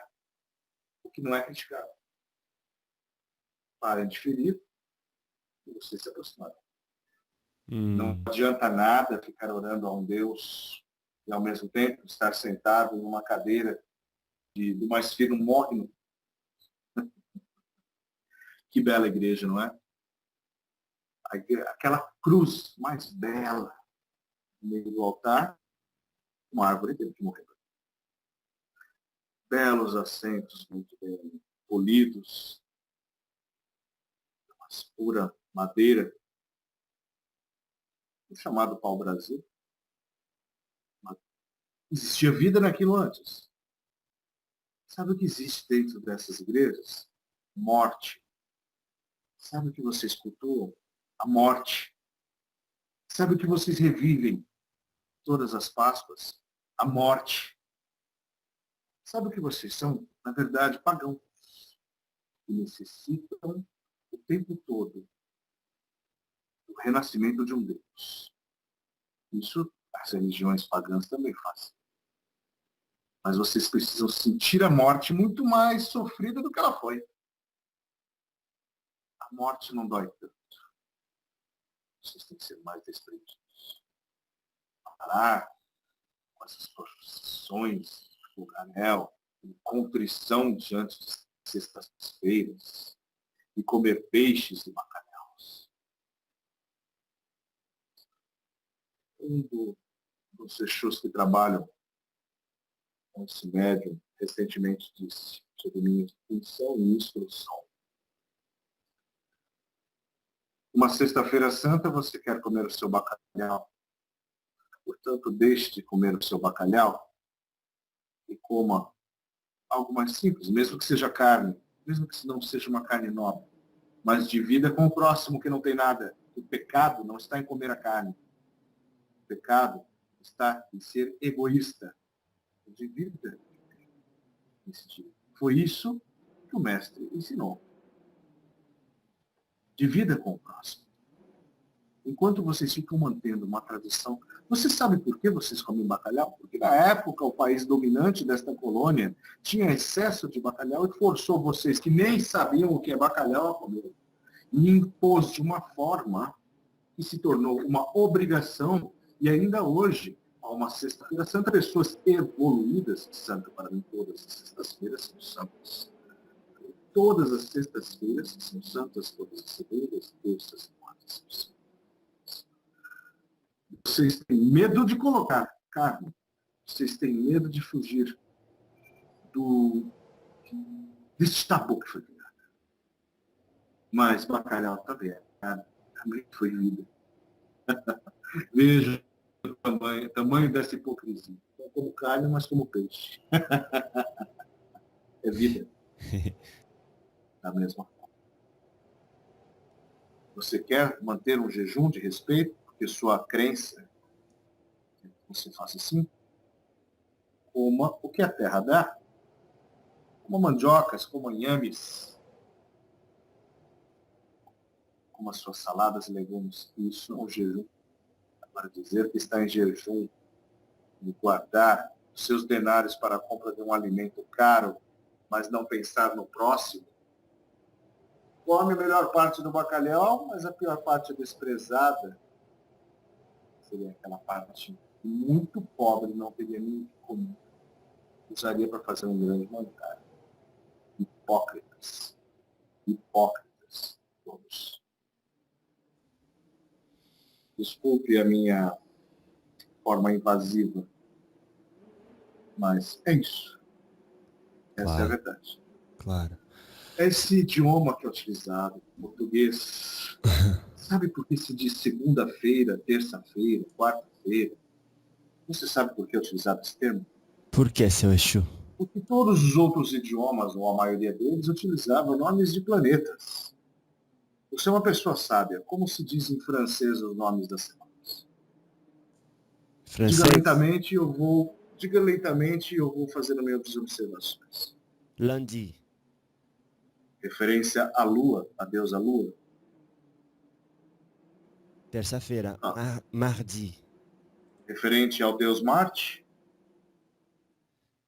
o que não é criticado. Parem de ferir e vocês se aproximarão. Não adianta nada ficar orando a um Deus e, ao mesmo tempo, estar sentado numa cadeira do mais fino morno. Que bela igreja, não é? Aquela cruz mais bela no meio do altar, uma árvore teve que morrer. Belos assentos, muito bem polidos, mas pura madeira, o chamado pau-brasil. Existia vida naquilo antes. Sabe o que existe dentro dessas igrejas? Morte. Sabe o que vocês cultuam? A morte. Sabe o que vocês revivem todas as Páscoas? A morte. Sabe o que vocês são? Na verdade, pagãos. Que necessitam o tempo todo do renascimento de um Deus. Isso as religiões pagãs também fazem. Mas vocês precisam sentir a morte muito mais sofrida do que ela foi. A morte não dói tanto. Vocês têm que ser mais desprendidos. Parar com essas profissões de fogaréu, de contrição diante de sextas-feiras, e comer peixes e bacalhaus. Um dos Exus que trabalham com esse médium recentemente disse sobre minha função e instrução. Uma sexta-feira santa você quer comer o seu bacalhau. Portanto, deixe de comer o seu bacalhau e coma algo mais simples, mesmo que seja carne, mesmo que não seja uma carne nobre, mas divida com o próximo que não tem nada. O pecado não está em comer a carne. O pecado está em ser egoísta. Divida nesse dia. Foi isso que o mestre ensinou. Divida com o próximo. Enquanto vocês ficam mantendo uma tradição, você sabe por que vocês comem bacalhau? Porque na época o país dominante desta colônia tinha excesso de bacalhau e forçou vocês que nem sabiam o que é bacalhau a comer. E impôs de uma forma que se tornou uma obrigação e ainda hoje, a uma sexta-feira santa, pessoas evoluídas, santa para mim, todas as sextas-feiras são santas. Todas as sextas-feiras são santas, todas as segundas, terças e quartas são santas. Vocês têm medo de colocar carne. Vocês têm medo de fugir desse tabu que foi criado. Mas bacalhau também é carne. Também foi vida. Veja o tamanho dessa hipocrisia. Não como carne, mas como peixe. É vida. Da mesma forma. Você quer manter um jejum de respeito, porque sua crença, você faça assim, coma o que a terra dá. Coma mandiocas, coma inhames, coma suas saladas e legumes. Isso é um jejum. Para dizer que está em jejum e guardar os seus denários para a compra de um alimento caro, mas não pensar no próximo. Come a melhor parte do bacalhau, mas a pior parte é desprezada. Seria aquela parte muito pobre, não teria nem o que comer. Usaria para fazer um grande manjar. Hipócritas. Hipócritas, todos. Desculpe a minha forma invasiva, mas é isso. Essa é a verdade. Claro. Esse idioma que é utilizado, português, sabe por que se diz segunda-feira, terça-feira, quarta-feira? Você sabe por que é utilizado esse termo? Por que, seu Exu? Porque todos os outros idiomas, ou a maioria deles, utilizavam nomes de planetas. Você é uma pessoa sábia. Como se diz em francês os nomes das semanas? Francês? Diga lentamente e eu vou fazer as minhas observações. Lundi. Referência à lua, a deusa lua. Terça-feira. Mardi. Referente ao deus Marte.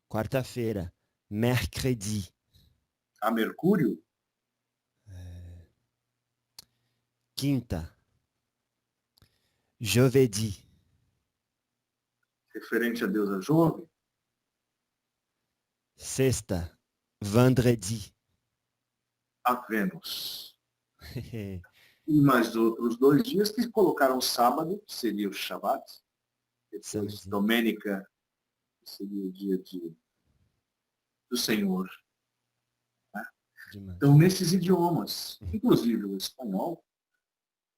Quarta-feira. Mercredi. A Mercúrio. Quinta. Jeudi. Referente à deusa Jove. Sexta. Vendredi. A Vênus. E mais outros 2 dias que colocaram sábado, que seria o Shabbat. Depois Domênica, que seria o dia do Senhor. Né? Então, nesses idiomas, inclusive o espanhol,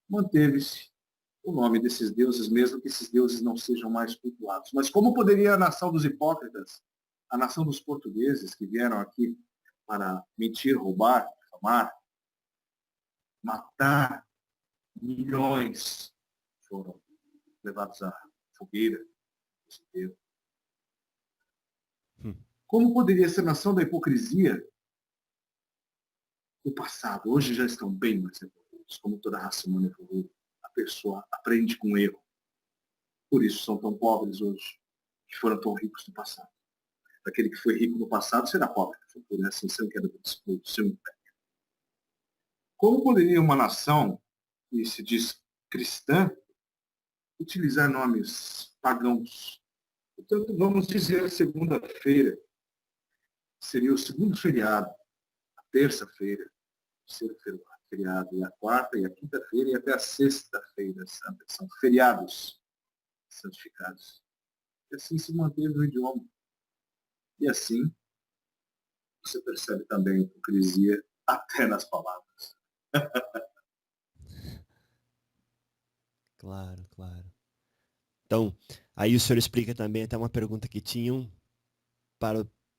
manteve-se o nome desses deuses, mesmo que esses deuses não sejam mais cultuados. Mas como poderia a nação dos hipócritas, a nação dos portugueses que vieram aqui para mentir, roubar, difamar, matar milhões, foram levados à fogueira, como poderia ser nação da hipocrisia no passado? Hoje já estão bem mais evoluídos, como toda raça humana evolui. A pessoa aprende com erro. Por isso são tão pobres hoje, que foram tão ricos no passado. Aquele que foi rico no passado será pobre no futuro, né? Assim, sem queda do seu império. Como poderia uma nação que se diz cristã utilizar nomes pagãos? Portanto, vamos dizer segunda-feira seria o segundo feriado, a terça-feira, o terceiro feriado, e a quarta e a quinta-feira e até a sexta-feira santa. São feriados santificados. E assim se manteve o idioma. E assim você percebe também a hipocrisia até nas palavras. Claro, claro. Então, aí o senhor explica também até uma pergunta que tinham,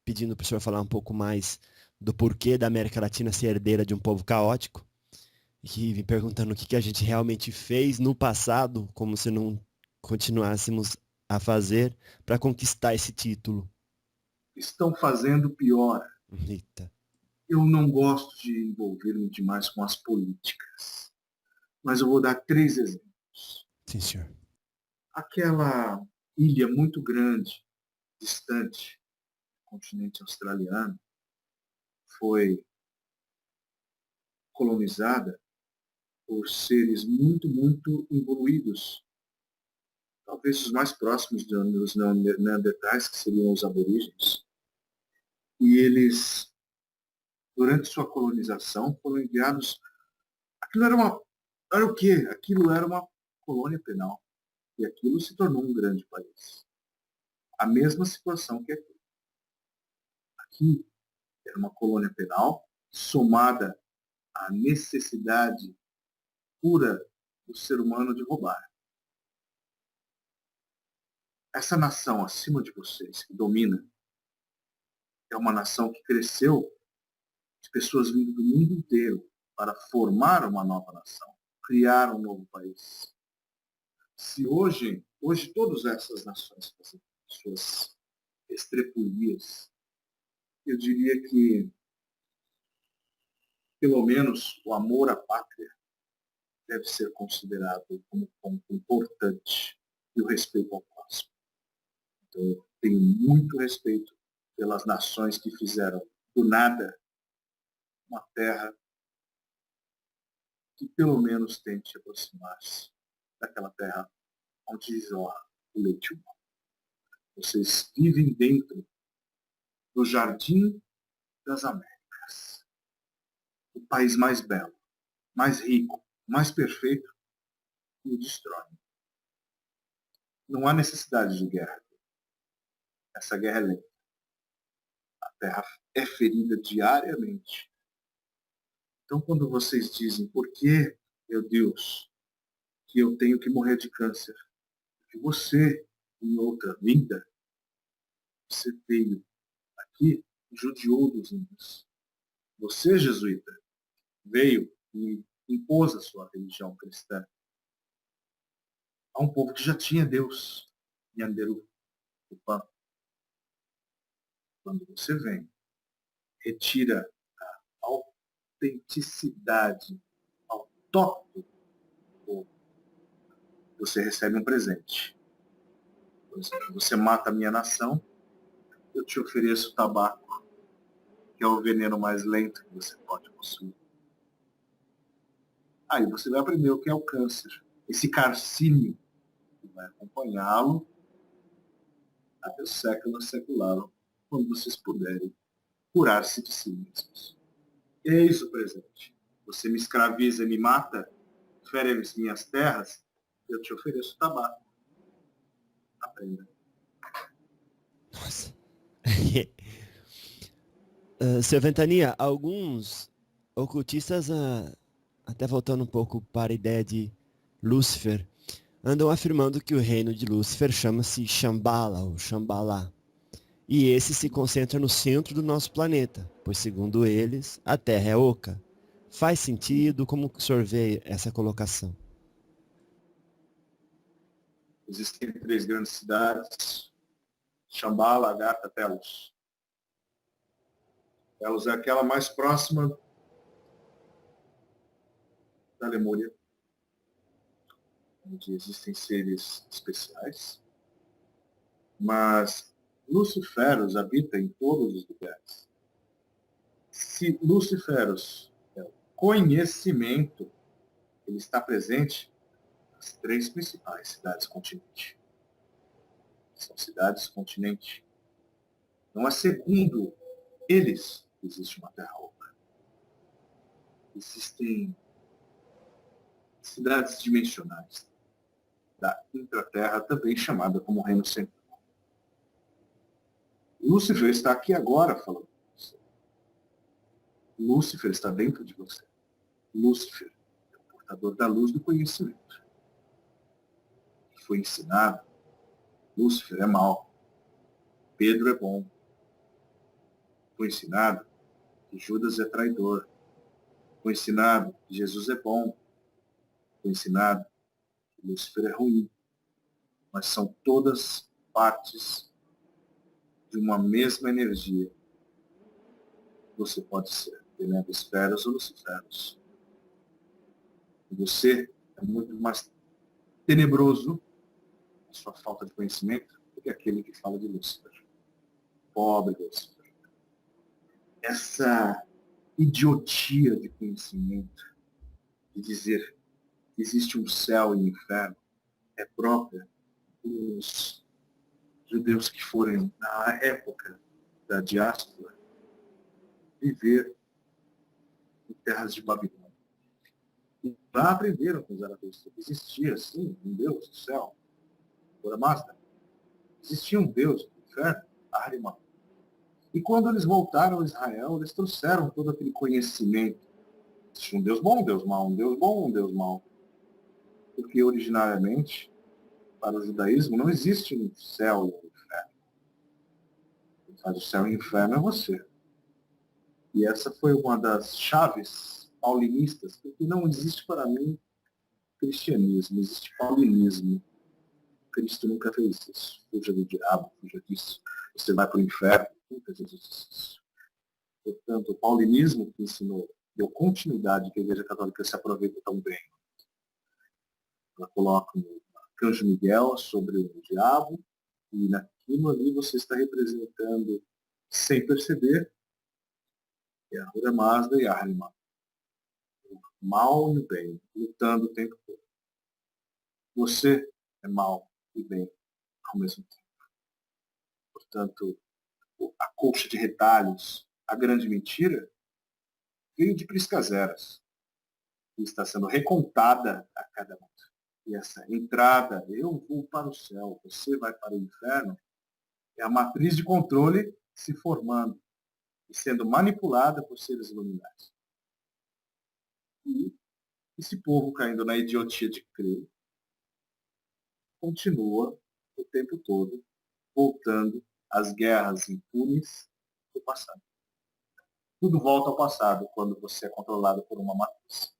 pedindo para o senhor falar um pouco mais do porquê da América Latina ser herdeira de um povo caótico, e vim perguntando o que a gente realmente fez no passado, como se não continuássemos a fazer para conquistar esse título. Estão fazendo pior. Eita. Eu não gosto de envolver-me demais com as políticas, mas eu vou dar 3 exemplos. Sim, senhor. Aquela ilha muito grande, distante do continente australiano, foi colonizada por seres muito, muito evoluídos. Talvez os mais próximos dos neandertais, que seriam os aborígenes. E eles, durante sua colonização, foram enviados. Aquilo era o quê? Aquilo era uma colônia penal. E aquilo se tornou um grande país. A mesma situação que aqui. Aqui era uma colônia penal somada à necessidade pura do ser humano de roubar. Essa nação acima de vocês, que domina, é uma nação que cresceu de pessoas vindo do mundo inteiro para formar uma nova nação, criar um novo país. Se hoje todas essas nações fazem suas estrepulias, eu diria que, pelo menos, o amor à pátria deve ser considerado como ponto importante e o respeito ao próximo. Então, eu tenho muito respeito pelas nações que fizeram do nada uma terra que pelo menos tente aproximar-se daquela terra onde jorra o leite humano. Vocês vivem dentro do Jardim das Américas, o país mais belo, mais rico, mais perfeito, e o destrói. Não há necessidade de guerra. Essa guerra é lenta. A terra é ferida diariamente. Então, quando vocês dizem, por que, meu Deus, que eu tenho que morrer de câncer? Que você, em outra vida, você veio aqui e judiou dos índios. Você, jesuíta, veio e impôs a sua religião cristã a um povo que já tinha Deus, Nyanderu, Tupã. Quando você vem, retira a autenticidade ao toque do povo, você recebe um presente. Por exemplo, você mata a minha nação, eu te ofereço tabaco, que é o veneno mais lento que você pode possuir. Aí você vai aprender o que é o câncer. Esse carcínio que vai acompanhá-lo até o século secular, quando vocês puderem curar-se de si mesmos. Eis o presente. Você me escraviza e me mata, fere as minhas terras, eu te ofereço tabaco. Aprenda. Nossa. Seu Ventania, alguns ocultistas, até voltando um pouco para a ideia de Lúcifer, andam afirmando que o reino de Lúcifer chama-se Shambhala ou Shambhala. E esse se concentra no centro do nosso planeta, pois segundo eles, a Terra é oca. Faz sentido? Como o senhor vê essa colocação? Existem 3 grandes cidades, Shambhala, Agartha, Telos. Telos é aquela mais próxima da Lemúria, onde existem seres especiais, mas Luciferos habita em todos os lugares. Se Luciferos é o conhecimento, ele está presente nas 3 principais cidades-continente. São cidades-continente. Não é segundo eles que existe uma terra oca. Existem cidades dimensionais da intraterra, também chamada como Reino Central. Lúcifer está aqui agora falando com você. Lúcifer está dentro de você. Lúcifer é o portador da luz do conhecimento. foi ensinado, Lúcifer é mau, Pedro é bom. Foi ensinado que Judas é traidor. Foi ensinado que Jesus é bom. Foi ensinado que Lúcifer é ruim. Mas são todas partes de uma mesma energia. Você pode ser Tenebrisferos ou Luciferos. E você é muito mais tenebroso, a sua falta de conhecimento, do que aquele que fala de Lúcifer. Pobre Lúcifer. Essa idiotia de conhecimento, de dizer que existe um céu e um inferno, é própria dos judeus que forem, na época da diáspora, viver em terras de Babilônia. E lá aprenderam com Zaratustra que existia, sim, um Deus do céu, Ora Mazda. Existia um Deus do inferno, Ahriman. E quando eles voltaram a Israel, eles trouxeram todo aquele conhecimento. Existia um Deus bom, um Deus mau, um Deus bom, um Deus mau. Porque originariamente, para o judaísmo, não existe um céu e um inferno. Quem faz o céu e o inferno é você. E essa foi uma das chaves paulinistas, porque não existe para mim cristianismo, existe paulinismo. Cristo nunca fez isso. Fuja do diabo, fuja disso. Você vai para o inferno. Nunca Jesus disse isso. Portanto, o paulinismo que ensinou, deu continuidade que a Igreja Católica se aproveita tão bem. Ela coloca o arcanjo Miguel sobre o diabo, e naquilo ali você está representando, sem perceber, é a Ura Mazda e a Ahriman. O mal e o bem, lutando o tempo todo. Você é mal e bem ao mesmo tempo. Portanto, a colcha de retalhos, a grande mentira, veio de Priscas Eras, e está sendo recontada a cada momento. E essa entrada, eu vou para o céu, você vai para o inferno, é a matriz de controle se formando e sendo manipulada por seres iluminados. E esse povo caindo na idiotia de crer, continua o tempo todo voltando às guerras impunes do passado. Tudo volta ao passado quando você é controlado por uma matriz.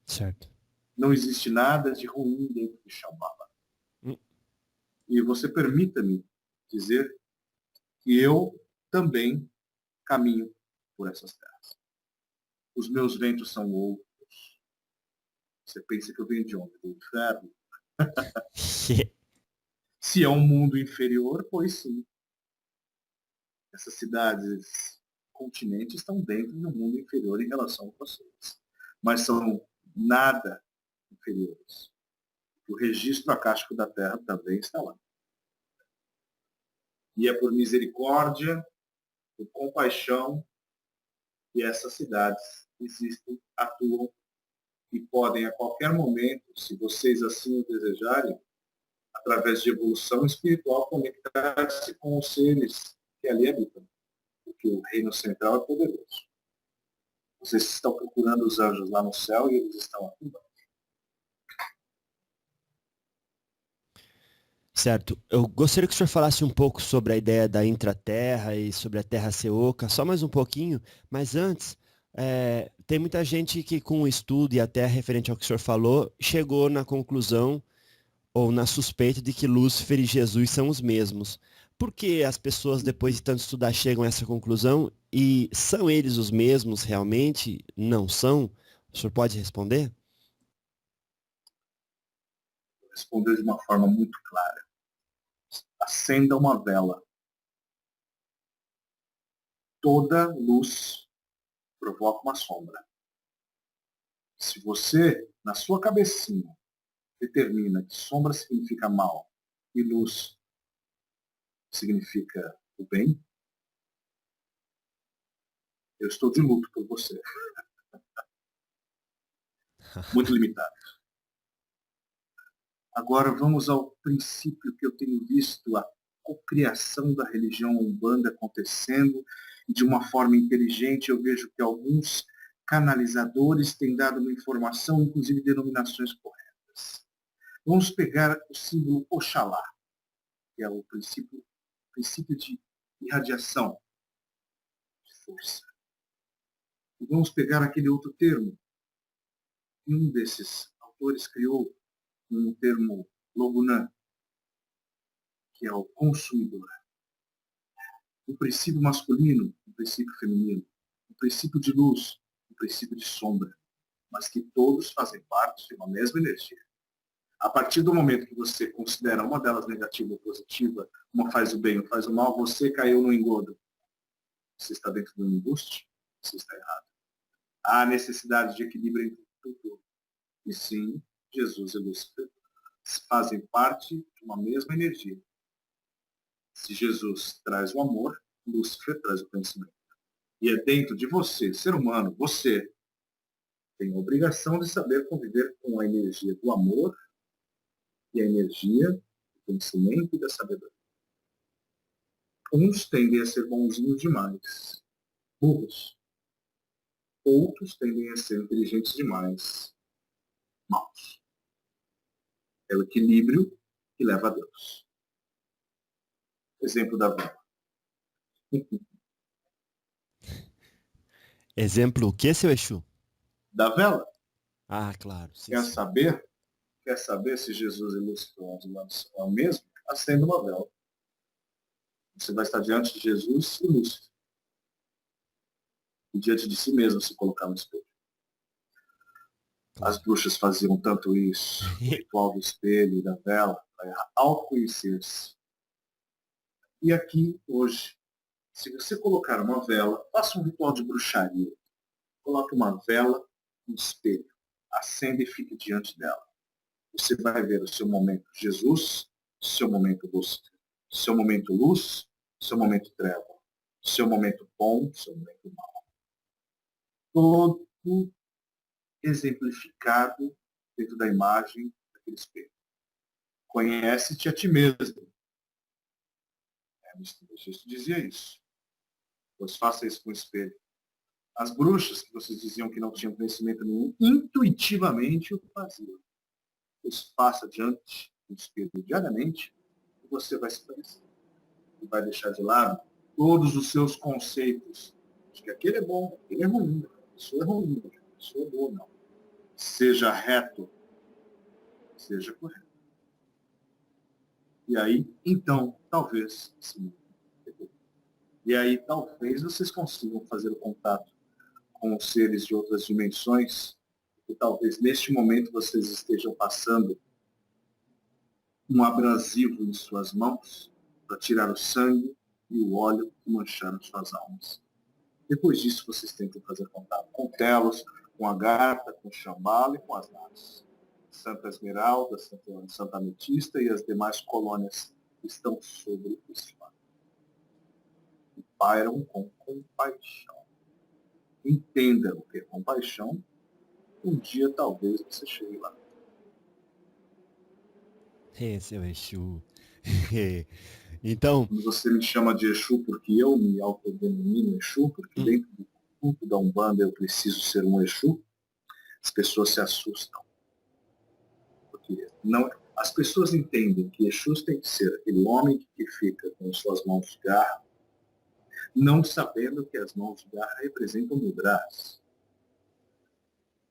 Certo. Não existe nada de ruim dentro de Shambhala. E você permita-me dizer que eu também caminho por essas terras. Os meus ventos são outros. Você pensa que eu venho de onde? Do inferno? Se é um mundo inferior, pois sim. Essas cidades, continentes, estão dentro de um mundo inferior em relação a vocês. Mas são nada inferiores. O registro acástico da Terra também está lá. E é por misericórdia, por compaixão, que essas cidades existem, atuam e podem a qualquer momento, se vocês assim o desejarem, através de evolução espiritual, conectar-se com os seres que ali habitam. Porque o reino central é poderoso. Vocês estão procurando os anjos lá no céu e eles estão aqui embaixo. Certo. Eu gostaria que o senhor falasse um pouco sobre a ideia da intraterra e sobre a terra ser oca, só mais um pouquinho, mas antes, tem muita gente que com o estudo e até referente ao que o senhor falou, chegou na conclusão ou na suspeita de que Lúcifer e Jesus são os mesmos. Por que as pessoas, depois de tanto estudar, chegam a essa conclusão? E são eles os mesmos realmente? Não são? O senhor pode responder? Vou responder de uma forma muito clara. Acenda uma vela. Toda luz provoca uma sombra. Se você, na sua cabecinha, determina que sombra significa mal e luz significa o bem, eu estou de luto por você. Muito limitado. Agora vamos ao princípio que eu tenho visto, a cocriação da religião Umbanda acontecendo de uma forma inteligente. Eu vejo que alguns canalizadores têm dado uma informação, inclusive denominações corretas. Vamos pegar o símbolo Oxalá, que é o princípio de irradiação, de força. E vamos pegar aquele outro termo. Um desses autores criou um termo Logunã, que é o consumidor. O princípio masculino, o princípio feminino, o princípio de luz, o princípio de sombra, mas que todos fazem parte de uma mesma energia. A partir do momento que você considera uma delas negativa ou positiva, uma faz o bem, uma faz o mal, você caiu no engodo. Você está dentro de um embuste, você está errado. Há necessidade de equilíbrio entre tudo. E sim, Jesus e Lúcifer fazem parte de uma mesma energia. Se Jesus traz o amor, Lúcifer traz o conhecimento. E é dentro de você, ser humano, você tem a obrigação de saber conviver com a energia do amor e a energia do conhecimento e da sabedoria. Uns tendem a ser bonzinhos demais, burros. Outros tendem a ser inteligentes demais, maus. É o equilíbrio que leva a Deus. Exemplo da vela. Exemplo o que, seu Exu? Da vela. Ah, claro. Sim, Quer sim. saber? Quer saber se Jesus e Lúcifer é o mesmo? Acenda uma vela. Você vai estar diante de Jesus e Lúcifer. E diante de si mesmo se colocar no espelho. Claro. As bruxas faziam tanto isso, o ritual do espelho e da vela, para autoconhecer-se. E aqui, hoje, se você colocar uma vela, faça um ritual de bruxaria. Coloque uma vela no espelho. Acenda e fique diante dela. Você vai ver o seu momento Jesus, o seu momento Lúcifer, o seu momento luz, o seu momento treva, o seu momento bom, o seu momento mal. Todo exemplificado dentro da imagem daquele espelho. Conhece-te a ti mesmo. O texto dizia isso. Pois faça isso com o espelho. As bruxas, que vocês diziam que não tinham conhecimento nenhum, intuitivamente o faziam. Pois faça diante do espelho diariamente e você vai se conhecer. E vai deixar de lado todos os seus conceitos de que aquele é bom, aquele é ruim, a pessoa é ruim, a pessoa é boa, não. Seja reto, seja correto. E aí, então, talvez, sim. E aí, talvez vocês consigam fazer o contato com os seres de outras dimensões, e talvez neste momento vocês estejam passando um abrasivo em suas mãos para tirar o sangue e o óleo que mancharam suas almas. Depois disso, vocês tentam fazer contato com Telos, com Agartha, com Shambhala e com as naves. Santa Esmeralda, Santa Ametista e as demais colônias que estão sobre esse mar. E pairam com compaixão. Entenda o que é compaixão. Um dia, talvez, você chegue lá. Seu Exu. Então, Quando você me chama de Exu, porque eu me autodenomino Exu, porque dentro do culto da Umbanda eu preciso ser um Exu, as pessoas se assustam. Porque não, as pessoas entendem que Exus tem que ser aquele homem que fica com suas mãos de garra, não sabendo que as mãos de garra representam mudras.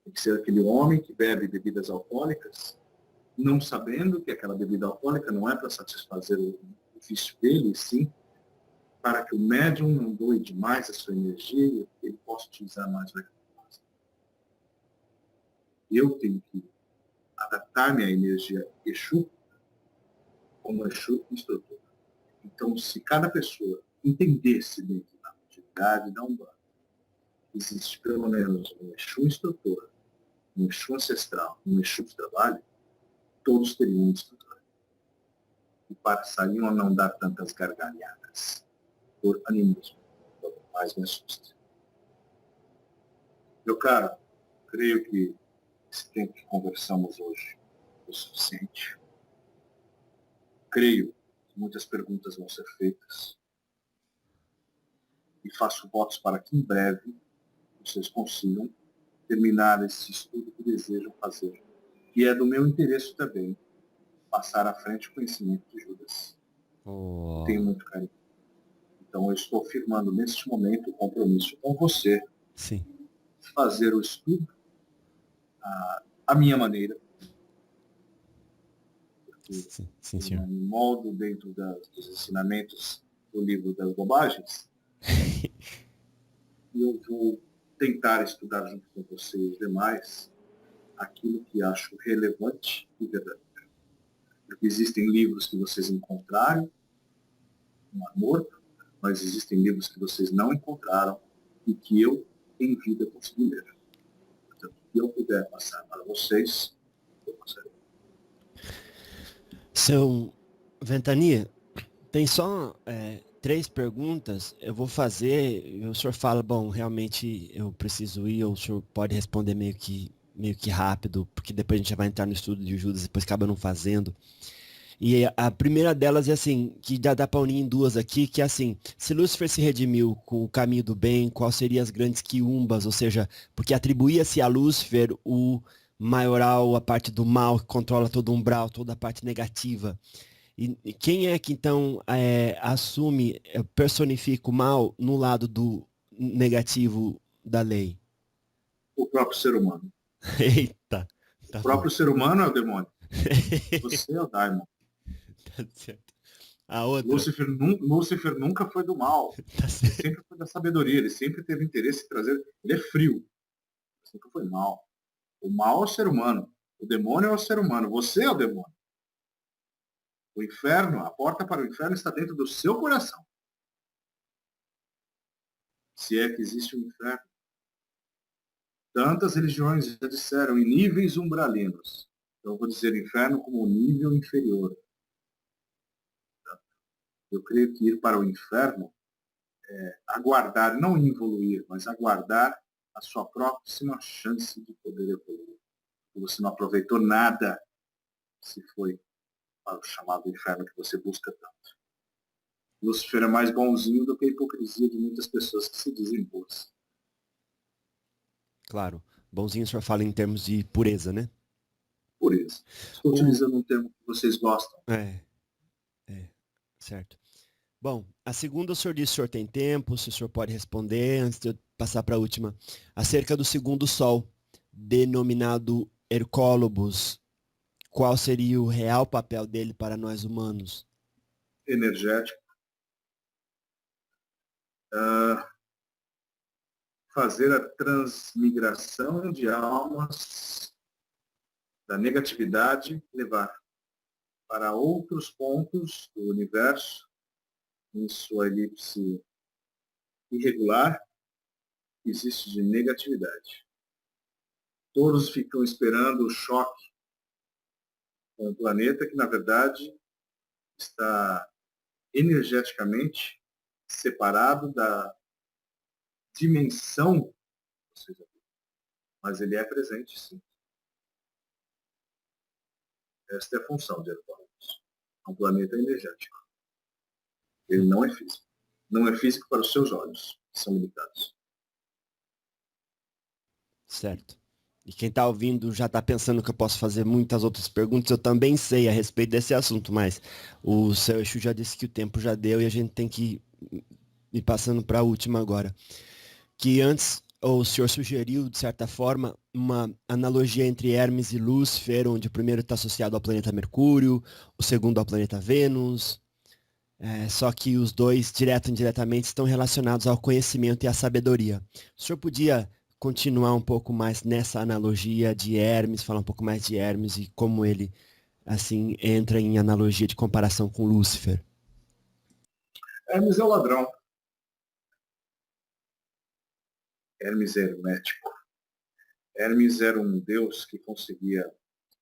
Tem que ser aquele homem que bebe bebidas alcoólicas, não sabendo que aquela bebida alcoólica não é para satisfazer o vício dele, sim para que o médium não doe demais a sua energia e ele possa utilizar mais a coisa. Eu tenho que adaptar minha energia Exu como Exu instrutor. Então, se cada pessoa entendesse dentro da atividade da Umbanda, existe pelo menos um Exu instrutor, um Exu ancestral, um Exu de trabalho, todos teriam um instrutor. E passariam a não dar tantas gargalhadas por animismo, o que mais me assusta. Meu caro, creio que esse tempo que conversamos hoje é o suficiente. Creio que muitas perguntas vão ser feitas. E faço votos para que em breve vocês consigam terminar esse estudo que desejam fazer. E é do meu interesse também passar à frente o conhecimento de Judas. Oh, Tenho muito carinho. Então, eu estou firmando neste momento o compromisso com você sim, de fazer o estudo à minha maneira, porque sim, eu senhor. não me moldo dentro dos ensinamentos do livro das bobagens, e eu vou tentar estudar junto com você e os demais aquilo que acho relevante e verdadeiro. Porque existem livros que vocês encontraram no Mar Morto, mas existem livros que vocês não encontraram e que eu, em vida, consegui ler. Portanto, o que eu puder passar para vocês, eu passarei. Seu Ventania, tem só 3 perguntas. Eu vou fazer, e o senhor fala, bom, realmente eu preciso ir, ou o senhor pode responder meio que rápido, porque depois a gente já vai entrar no estudo de Judas, depois acaba não fazendo. E a primeira delas é assim, que já dá para unir em duas aqui, que é assim, se Lúcifer se redimiu com o caminho do bem, quais seriam as grandes quiumbas, ou seja, porque atribuía-se a Lúcifer o maioral, a parte do mal, que controla todo o umbral, toda a parte negativa. E quem é que então assume, personifica o mal no lado do negativo da lei? O próprio ser humano. Eita, O tá bom. próprio ser humano é o demônio. Você é o daimon. Tá certo. A outra, Lúcifer nunca foi do mal. tá Ele certo. sempre foi da sabedoria. Ele sempre teve interesse em trazer. Ele é frio. Ele nunca foi mal. O mal é o ser humano. O demônio é o ser humano. Você é o demônio. O inferno, a porta para o inferno está dentro do seu coração. Se é que existe um inferno. Tantas religiões já disseram em níveis umbralinos. Então, eu vou dizer inferno como um nível inferior. Eu creio que ir para o inferno é aguardar, não evoluir, mas aguardar a sua próxima chance de poder evoluir. Você não aproveitou nada se foi para o chamado inferno que você busca tanto. Lúcifer é mais bonzinho do que a hipocrisia de muitas pessoas que se dizem boas. Claro. Bonzinho o senhor fala em termos de pureza, né? Por isso. Estou O... utilizando um termo que vocês gostam. É, certo. Bom, a segunda o senhor disse que o senhor tem tempo, se o senhor pode responder, antes de eu passar para a última. Acerca do segundo sol, denominado Hercólobos, qual seria o real papel dele para nós humanos? Energético. Fazer a transmigração de almas da negatividade, levar para outros pontos do universo, em sua elipse irregular, que existe de negatividade. Todos ficam esperando o choque com o planeta que, na verdade, está energeticamente separado da dimensão, mas ele é presente, sim. Esta é a função de Hercólogos. É um planeta energético. Ele não é físico. Não é físico para os seus olhos, que são limitados. Certo. E quem está ouvindo já está pensando que eu posso fazer muitas outras perguntas. Eu também sei a respeito desse assunto, mas o seu Exu já disse que o tempo já deu e a gente tem que ir passando para a última agora. Que antes o senhor sugeriu, de certa forma, uma analogia entre Hermes e Lúcifer, onde o primeiro está associado ao planeta Mercúrio, o segundo ao planeta Vênus. Só que os dois, direto e indiretamente, estão relacionados ao conhecimento e à sabedoria. O senhor podia continuar um pouco mais nessa analogia de Hermes, falar um pouco mais de Hermes e como ele, assim, entra em analogia de comparação com Lúcifer? Hermes é o ladrão. Hermes é hermético. Hermes era um deus que conseguia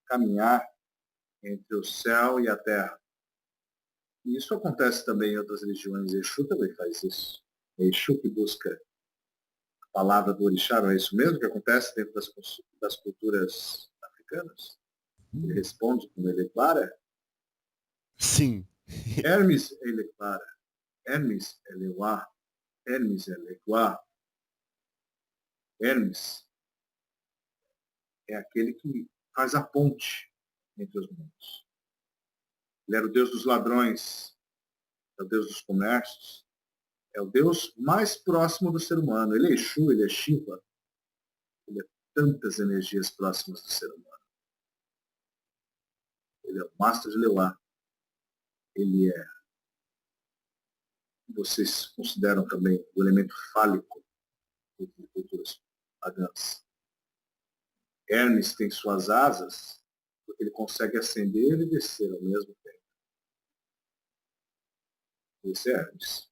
caminhar entre o céu e a terra. E isso acontece também em outras religiões. Exu também faz isso. É Exu que busca a palavra do orixá, não é isso mesmo que acontece dentro das culturas africanas? Ele responde com Elequara. Sim. Hermes é Elequara. Hermes é Leuá. Hermes é Leguá. Hermes é aquele que faz a ponte entre os mundos. Ele era o Deus dos ladrões, é o Deus dos comércios, é o Deus mais próximo do ser humano. Ele é Exu, ele é Shiva, ele é tantas energias próximas do ser humano. Ele é o Master de Leuá. Ele é, vocês consideram também o elemento fálico de culturas pagãs. Hermes tem suas asas porque ele consegue ascender e descer ao mesmo tempo. Esse é Hermes.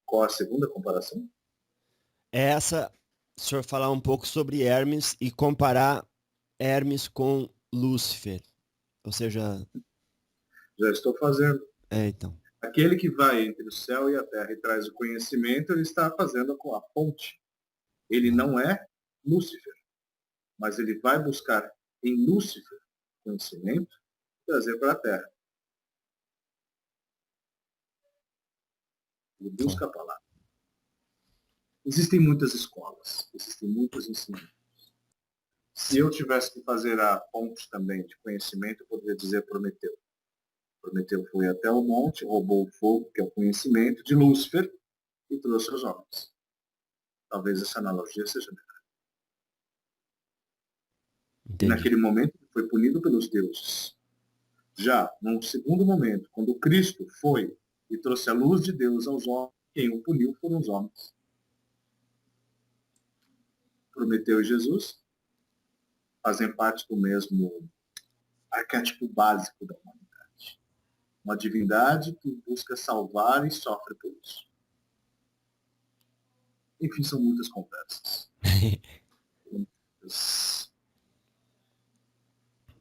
Qual a segunda comparação? Essa, o senhor falar um pouco sobre Hermes e comparar Hermes com Lúcifer. Ou seja, Já estou fazendo. então. Aquele que vai entre o céu e a terra e traz o conhecimento, ele está fazendo com a ponte. Ele não é Lúcifer, mas ele vai buscar em Lúcifer conhecimento e trazer para a terra. Ele busca a palavra. Existem muitas escolas, existem muitos ensinamentos. Se eu tivesse que fazer a ponte também de conhecimento, eu poderia dizer Prometeu. Prometeu foi até o monte, roubou o fogo, que é o conhecimento, de Lúcifer, e trouxe aos homens. Talvez essa analogia seja melhor. E naquele momento ele foi punido pelos deuses. Já, num segundo momento, quando Cristo foi e trouxe a luz de Deus aos homens, quem o puniu foram os homens. Prometeu e Jesus fazem parte do mesmo arquétipo básico da humanidade. Uma divindade que busca salvar e sofre por isso. Enfim, são muitas conversas.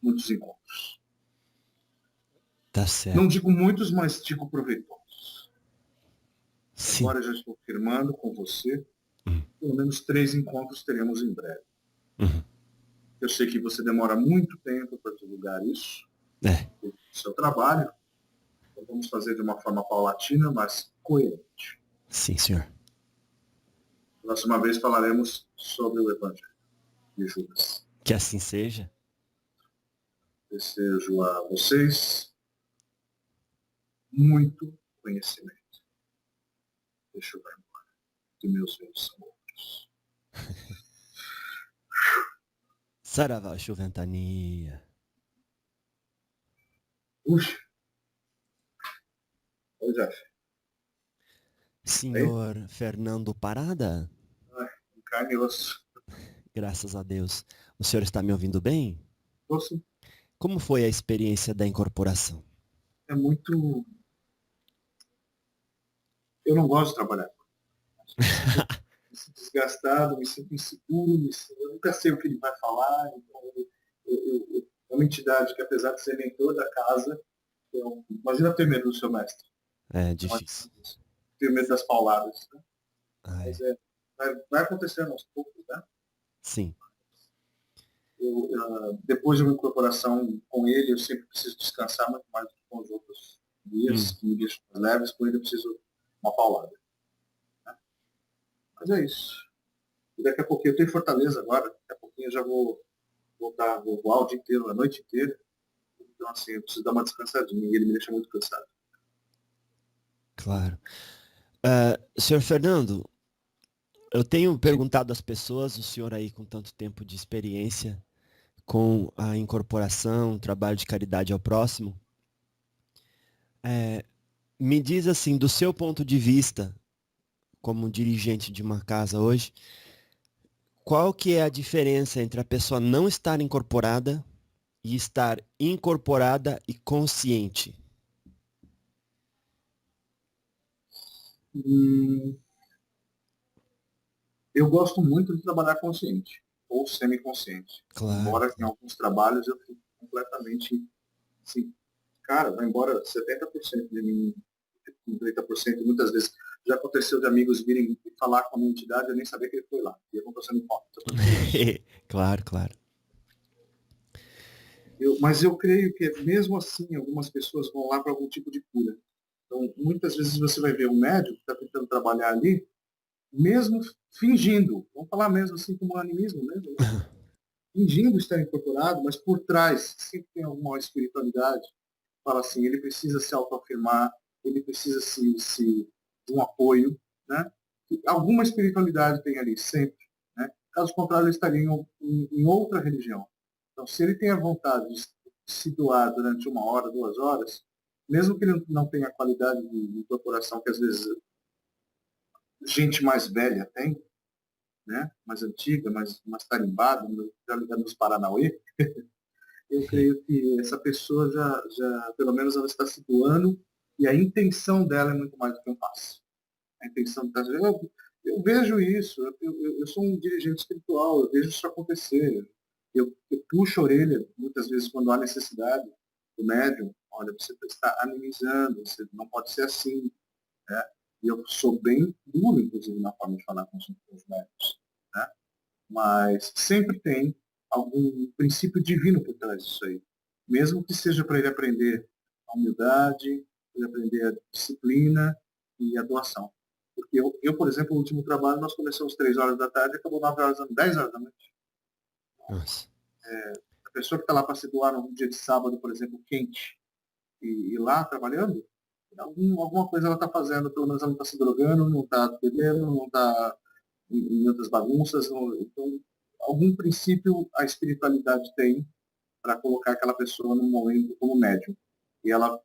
Muitos encontros. Tá certo. Não digo muitos, mas digo proveitosos. Sim. Agora já estou firmando com você. Pelo menos 3 encontros teremos em breve. Eu sei que você demora muito tempo para divulgar isso. O seu trabalho. Então vamos fazer de uma forma paulatina, mas coerente. Sim, senhor. Próxima vez falaremos sobre o Evangelho de Judas. Que assim seja. Desejo a vocês muito conhecimento. Deixa eu ver embora. Que meus ventos são outros. Saravá, Chuventania. Puxa. Oi, Jeff. Senhor Fernando Parada? Em carne e osso. Graças a Deus. O senhor está me ouvindo bem? Osso. Como foi a experiência da incorporação? É muito... Eu não gosto de trabalhar. Me sinto desgastado, me sinto inseguro, eu nunca sei o que ele vai falar. Então é uma entidade que, apesar de ser mentor da casa, imagina ter medo do seu mestre. É difícil. Ter medo das pauladas. Né? Ai. Mas vai acontecendo aos poucos, né? Sim. Depois de uma incorporação com ele, eu sempre preciso descansar muito mais do que com os outros dias, que me deixam mais leves. Com ele eu preciso uma paulada. Né? Mas é isso. E daqui a pouquinho, eu estou em Fortaleza agora, daqui a pouquinho eu já vou voltar, vou voar o dia inteiro, a noite inteira. Então, assim, eu preciso dar uma descansadinha e ele me deixa muito cansado. Claro. Senhor Fernando, eu tenho perguntado às pessoas, o senhor aí com tanto tempo de experiência com a incorporação, trabalho de caridade ao próximo, me diz assim, do seu ponto de vista, como dirigente de uma casa hoje, qual que é a diferença entre a pessoa não estar incorporada e estar incorporada e consciente? Eu gosto muito de trabalhar consciente ou semiconsciente. Claro. Embora em alguns trabalhos eu fique completamente assim, cara, vai embora 70% de mim, 30%, muitas vezes. Já aconteceu de amigos virem falar com a minha entidade e eu nem saber que ele foi lá. E eu não estou sendo hipócrita. Claro, claro. Mas eu creio que mesmo assim algumas pessoas vão lá para algum tipo de cura. Então, muitas vezes você vai ver um médico que está tentando trabalhar ali, mesmo fingindo, vamos falar mesmo assim como um animismo mesmo, né? fingindo estar incorporado, mas por trás sempre tem alguma espiritualidade. Fala assim, ele precisa se autoafirmar, ele precisa de um apoio, né? E alguma espiritualidade tem ali, sempre. Né? Caso contrário, ele estaria em outra religião. Então, se ele tem a vontade de se doar durante 1 hora, 2 horas, mesmo que ele não tenha a qualidade de incorporação que às vezes gente mais velha tem, né? Mais antiga, mais tarimbada, já ligada nos Paranauê, eu creio que essa pessoa pelo menos ela está se doando e a intenção dela é muito mais do que um passo. A intenção está eu vejo isso, eu sou um dirigente espiritual, eu vejo isso acontecer. Eu puxo a orelha, muitas vezes, quando há necessidade, do médium, olha, você está animizando, você não pode ser assim. Né? E eu sou bem duro, inclusive, na forma de falar com os médicos. Né? Mas sempre tem algum princípio divino por trás disso aí. Mesmo que seja para ele aprender a humildade, para ele aprender a disciplina e a doação. Porque por exemplo, o último trabalho, nós começamos 3 horas da tarde e acabou 9 horas, 10 horas da noite. Nossa. A pessoa que está lá para se doar num dia de sábado, por exemplo, quente, e lá trabalhando, alguma coisa ela está fazendo, pelo menos ela não está se drogando, não está bebendo, não está em outras bagunças. Então, algum princípio a espiritualidade tem para colocar aquela pessoa no momento como médium. E ela,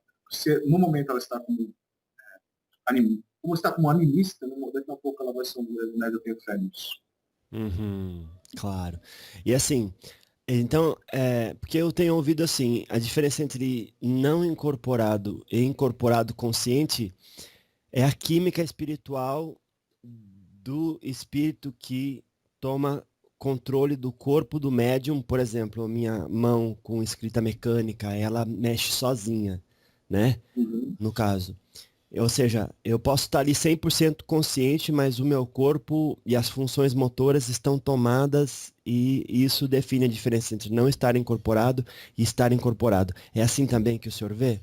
no momento ela está como está como animista, daqui a pouco ela vai ser um grande médium, eu tenho fé nisso. Uhum, claro. E assim, então, porque eu tenho ouvido assim, a diferença entre não incorporado e incorporado consciente é a química espiritual do espírito que toma controle do corpo do médium. Por exemplo, a minha mão com escrita mecânica, ela mexe sozinha, né? Uhum. No caso. Ou seja, eu posso estar ali 100% consciente, mas o meu corpo e as funções motoras estão tomadas e isso define a diferença entre não estar incorporado e estar incorporado. É assim também que o senhor vê?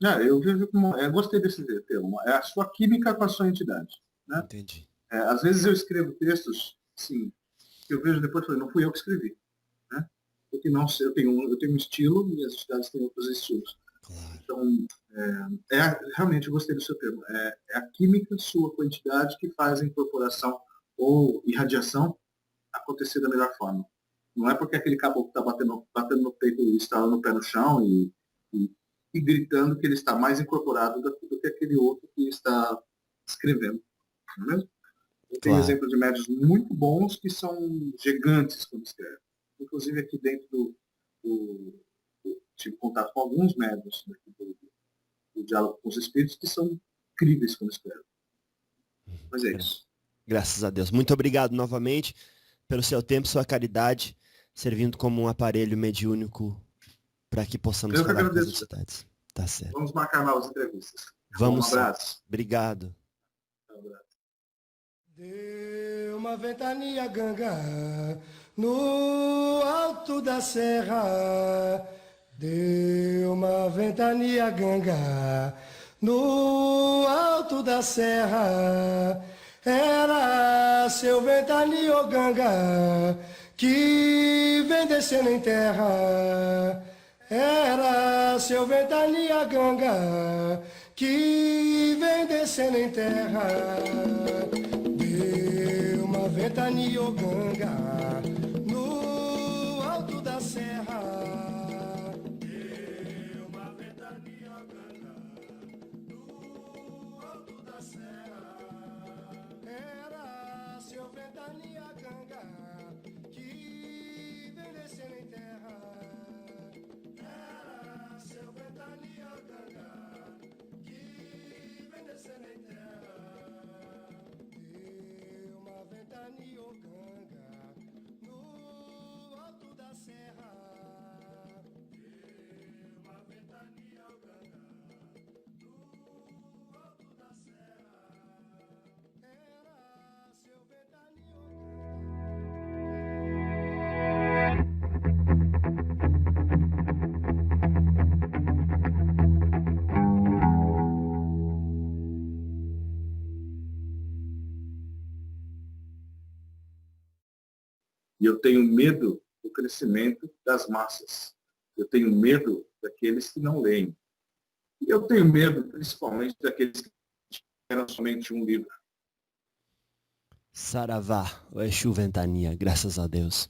Eu vejo como, gostei desse termo, é a sua química com a sua entidade. Né? Entendi. Às vezes eu escrevo textos, sim, que eu vejo depois e falo, não fui eu que escrevi. Né? Porque não, eu tenho um estilo e as entidades têm outros estilos. Claro. Então, realmente eu gostei do seu termo. É a química sua com a entidade que faz a incorporação ou irradiação acontecer da melhor forma. Não é porque aquele caboclo está batendo no peito e está no pé no chão e gritando que ele está mais incorporado do que aquele outro que está escrevendo. Não é mesmo? Eu tenho Claro. exemplos de médios muito bons que são gigantes quando escrevem. Inclusive aqui dentro tive contato com alguns médios do diálogo com os espíritos que são incríveis quando escrevem. Mas é isso. Graças a Deus. Muito obrigado novamente pelo seu tempo, sua caridade, servindo como um aparelho mediúnico para que possamos Eu que falar com as agradeço. entidades. Tá certo. Vamos marcar novas entrevistas. Vamos. Um abraço. Obrigado. Um abraço. Deu uma ventania ganga no alto da serra. Deu uma ventania ganga no alto da serra. Era seu ventania ganga que vem descendo em terra. Era seu ventania ganga que vem descendo em terra. Deu uma ventania ganga no alto da serra. Deu uma ventania ganga no alto da serra. Era seu ventania ganga que vem descendo em terra. Era seu ventania ganga que vem descendo em terra. Deu uma ventania ganga no alto da serra. Deu uma ventania ganga no alto da serra. Era seu ventania ganga. E eu tenho medo do crescimento das massas. Eu tenho medo daqueles que não leem. E eu tenho medo, principalmente, daqueles que tiveram somente um livro. Saravá, o Exu Ventania, graças a Deus.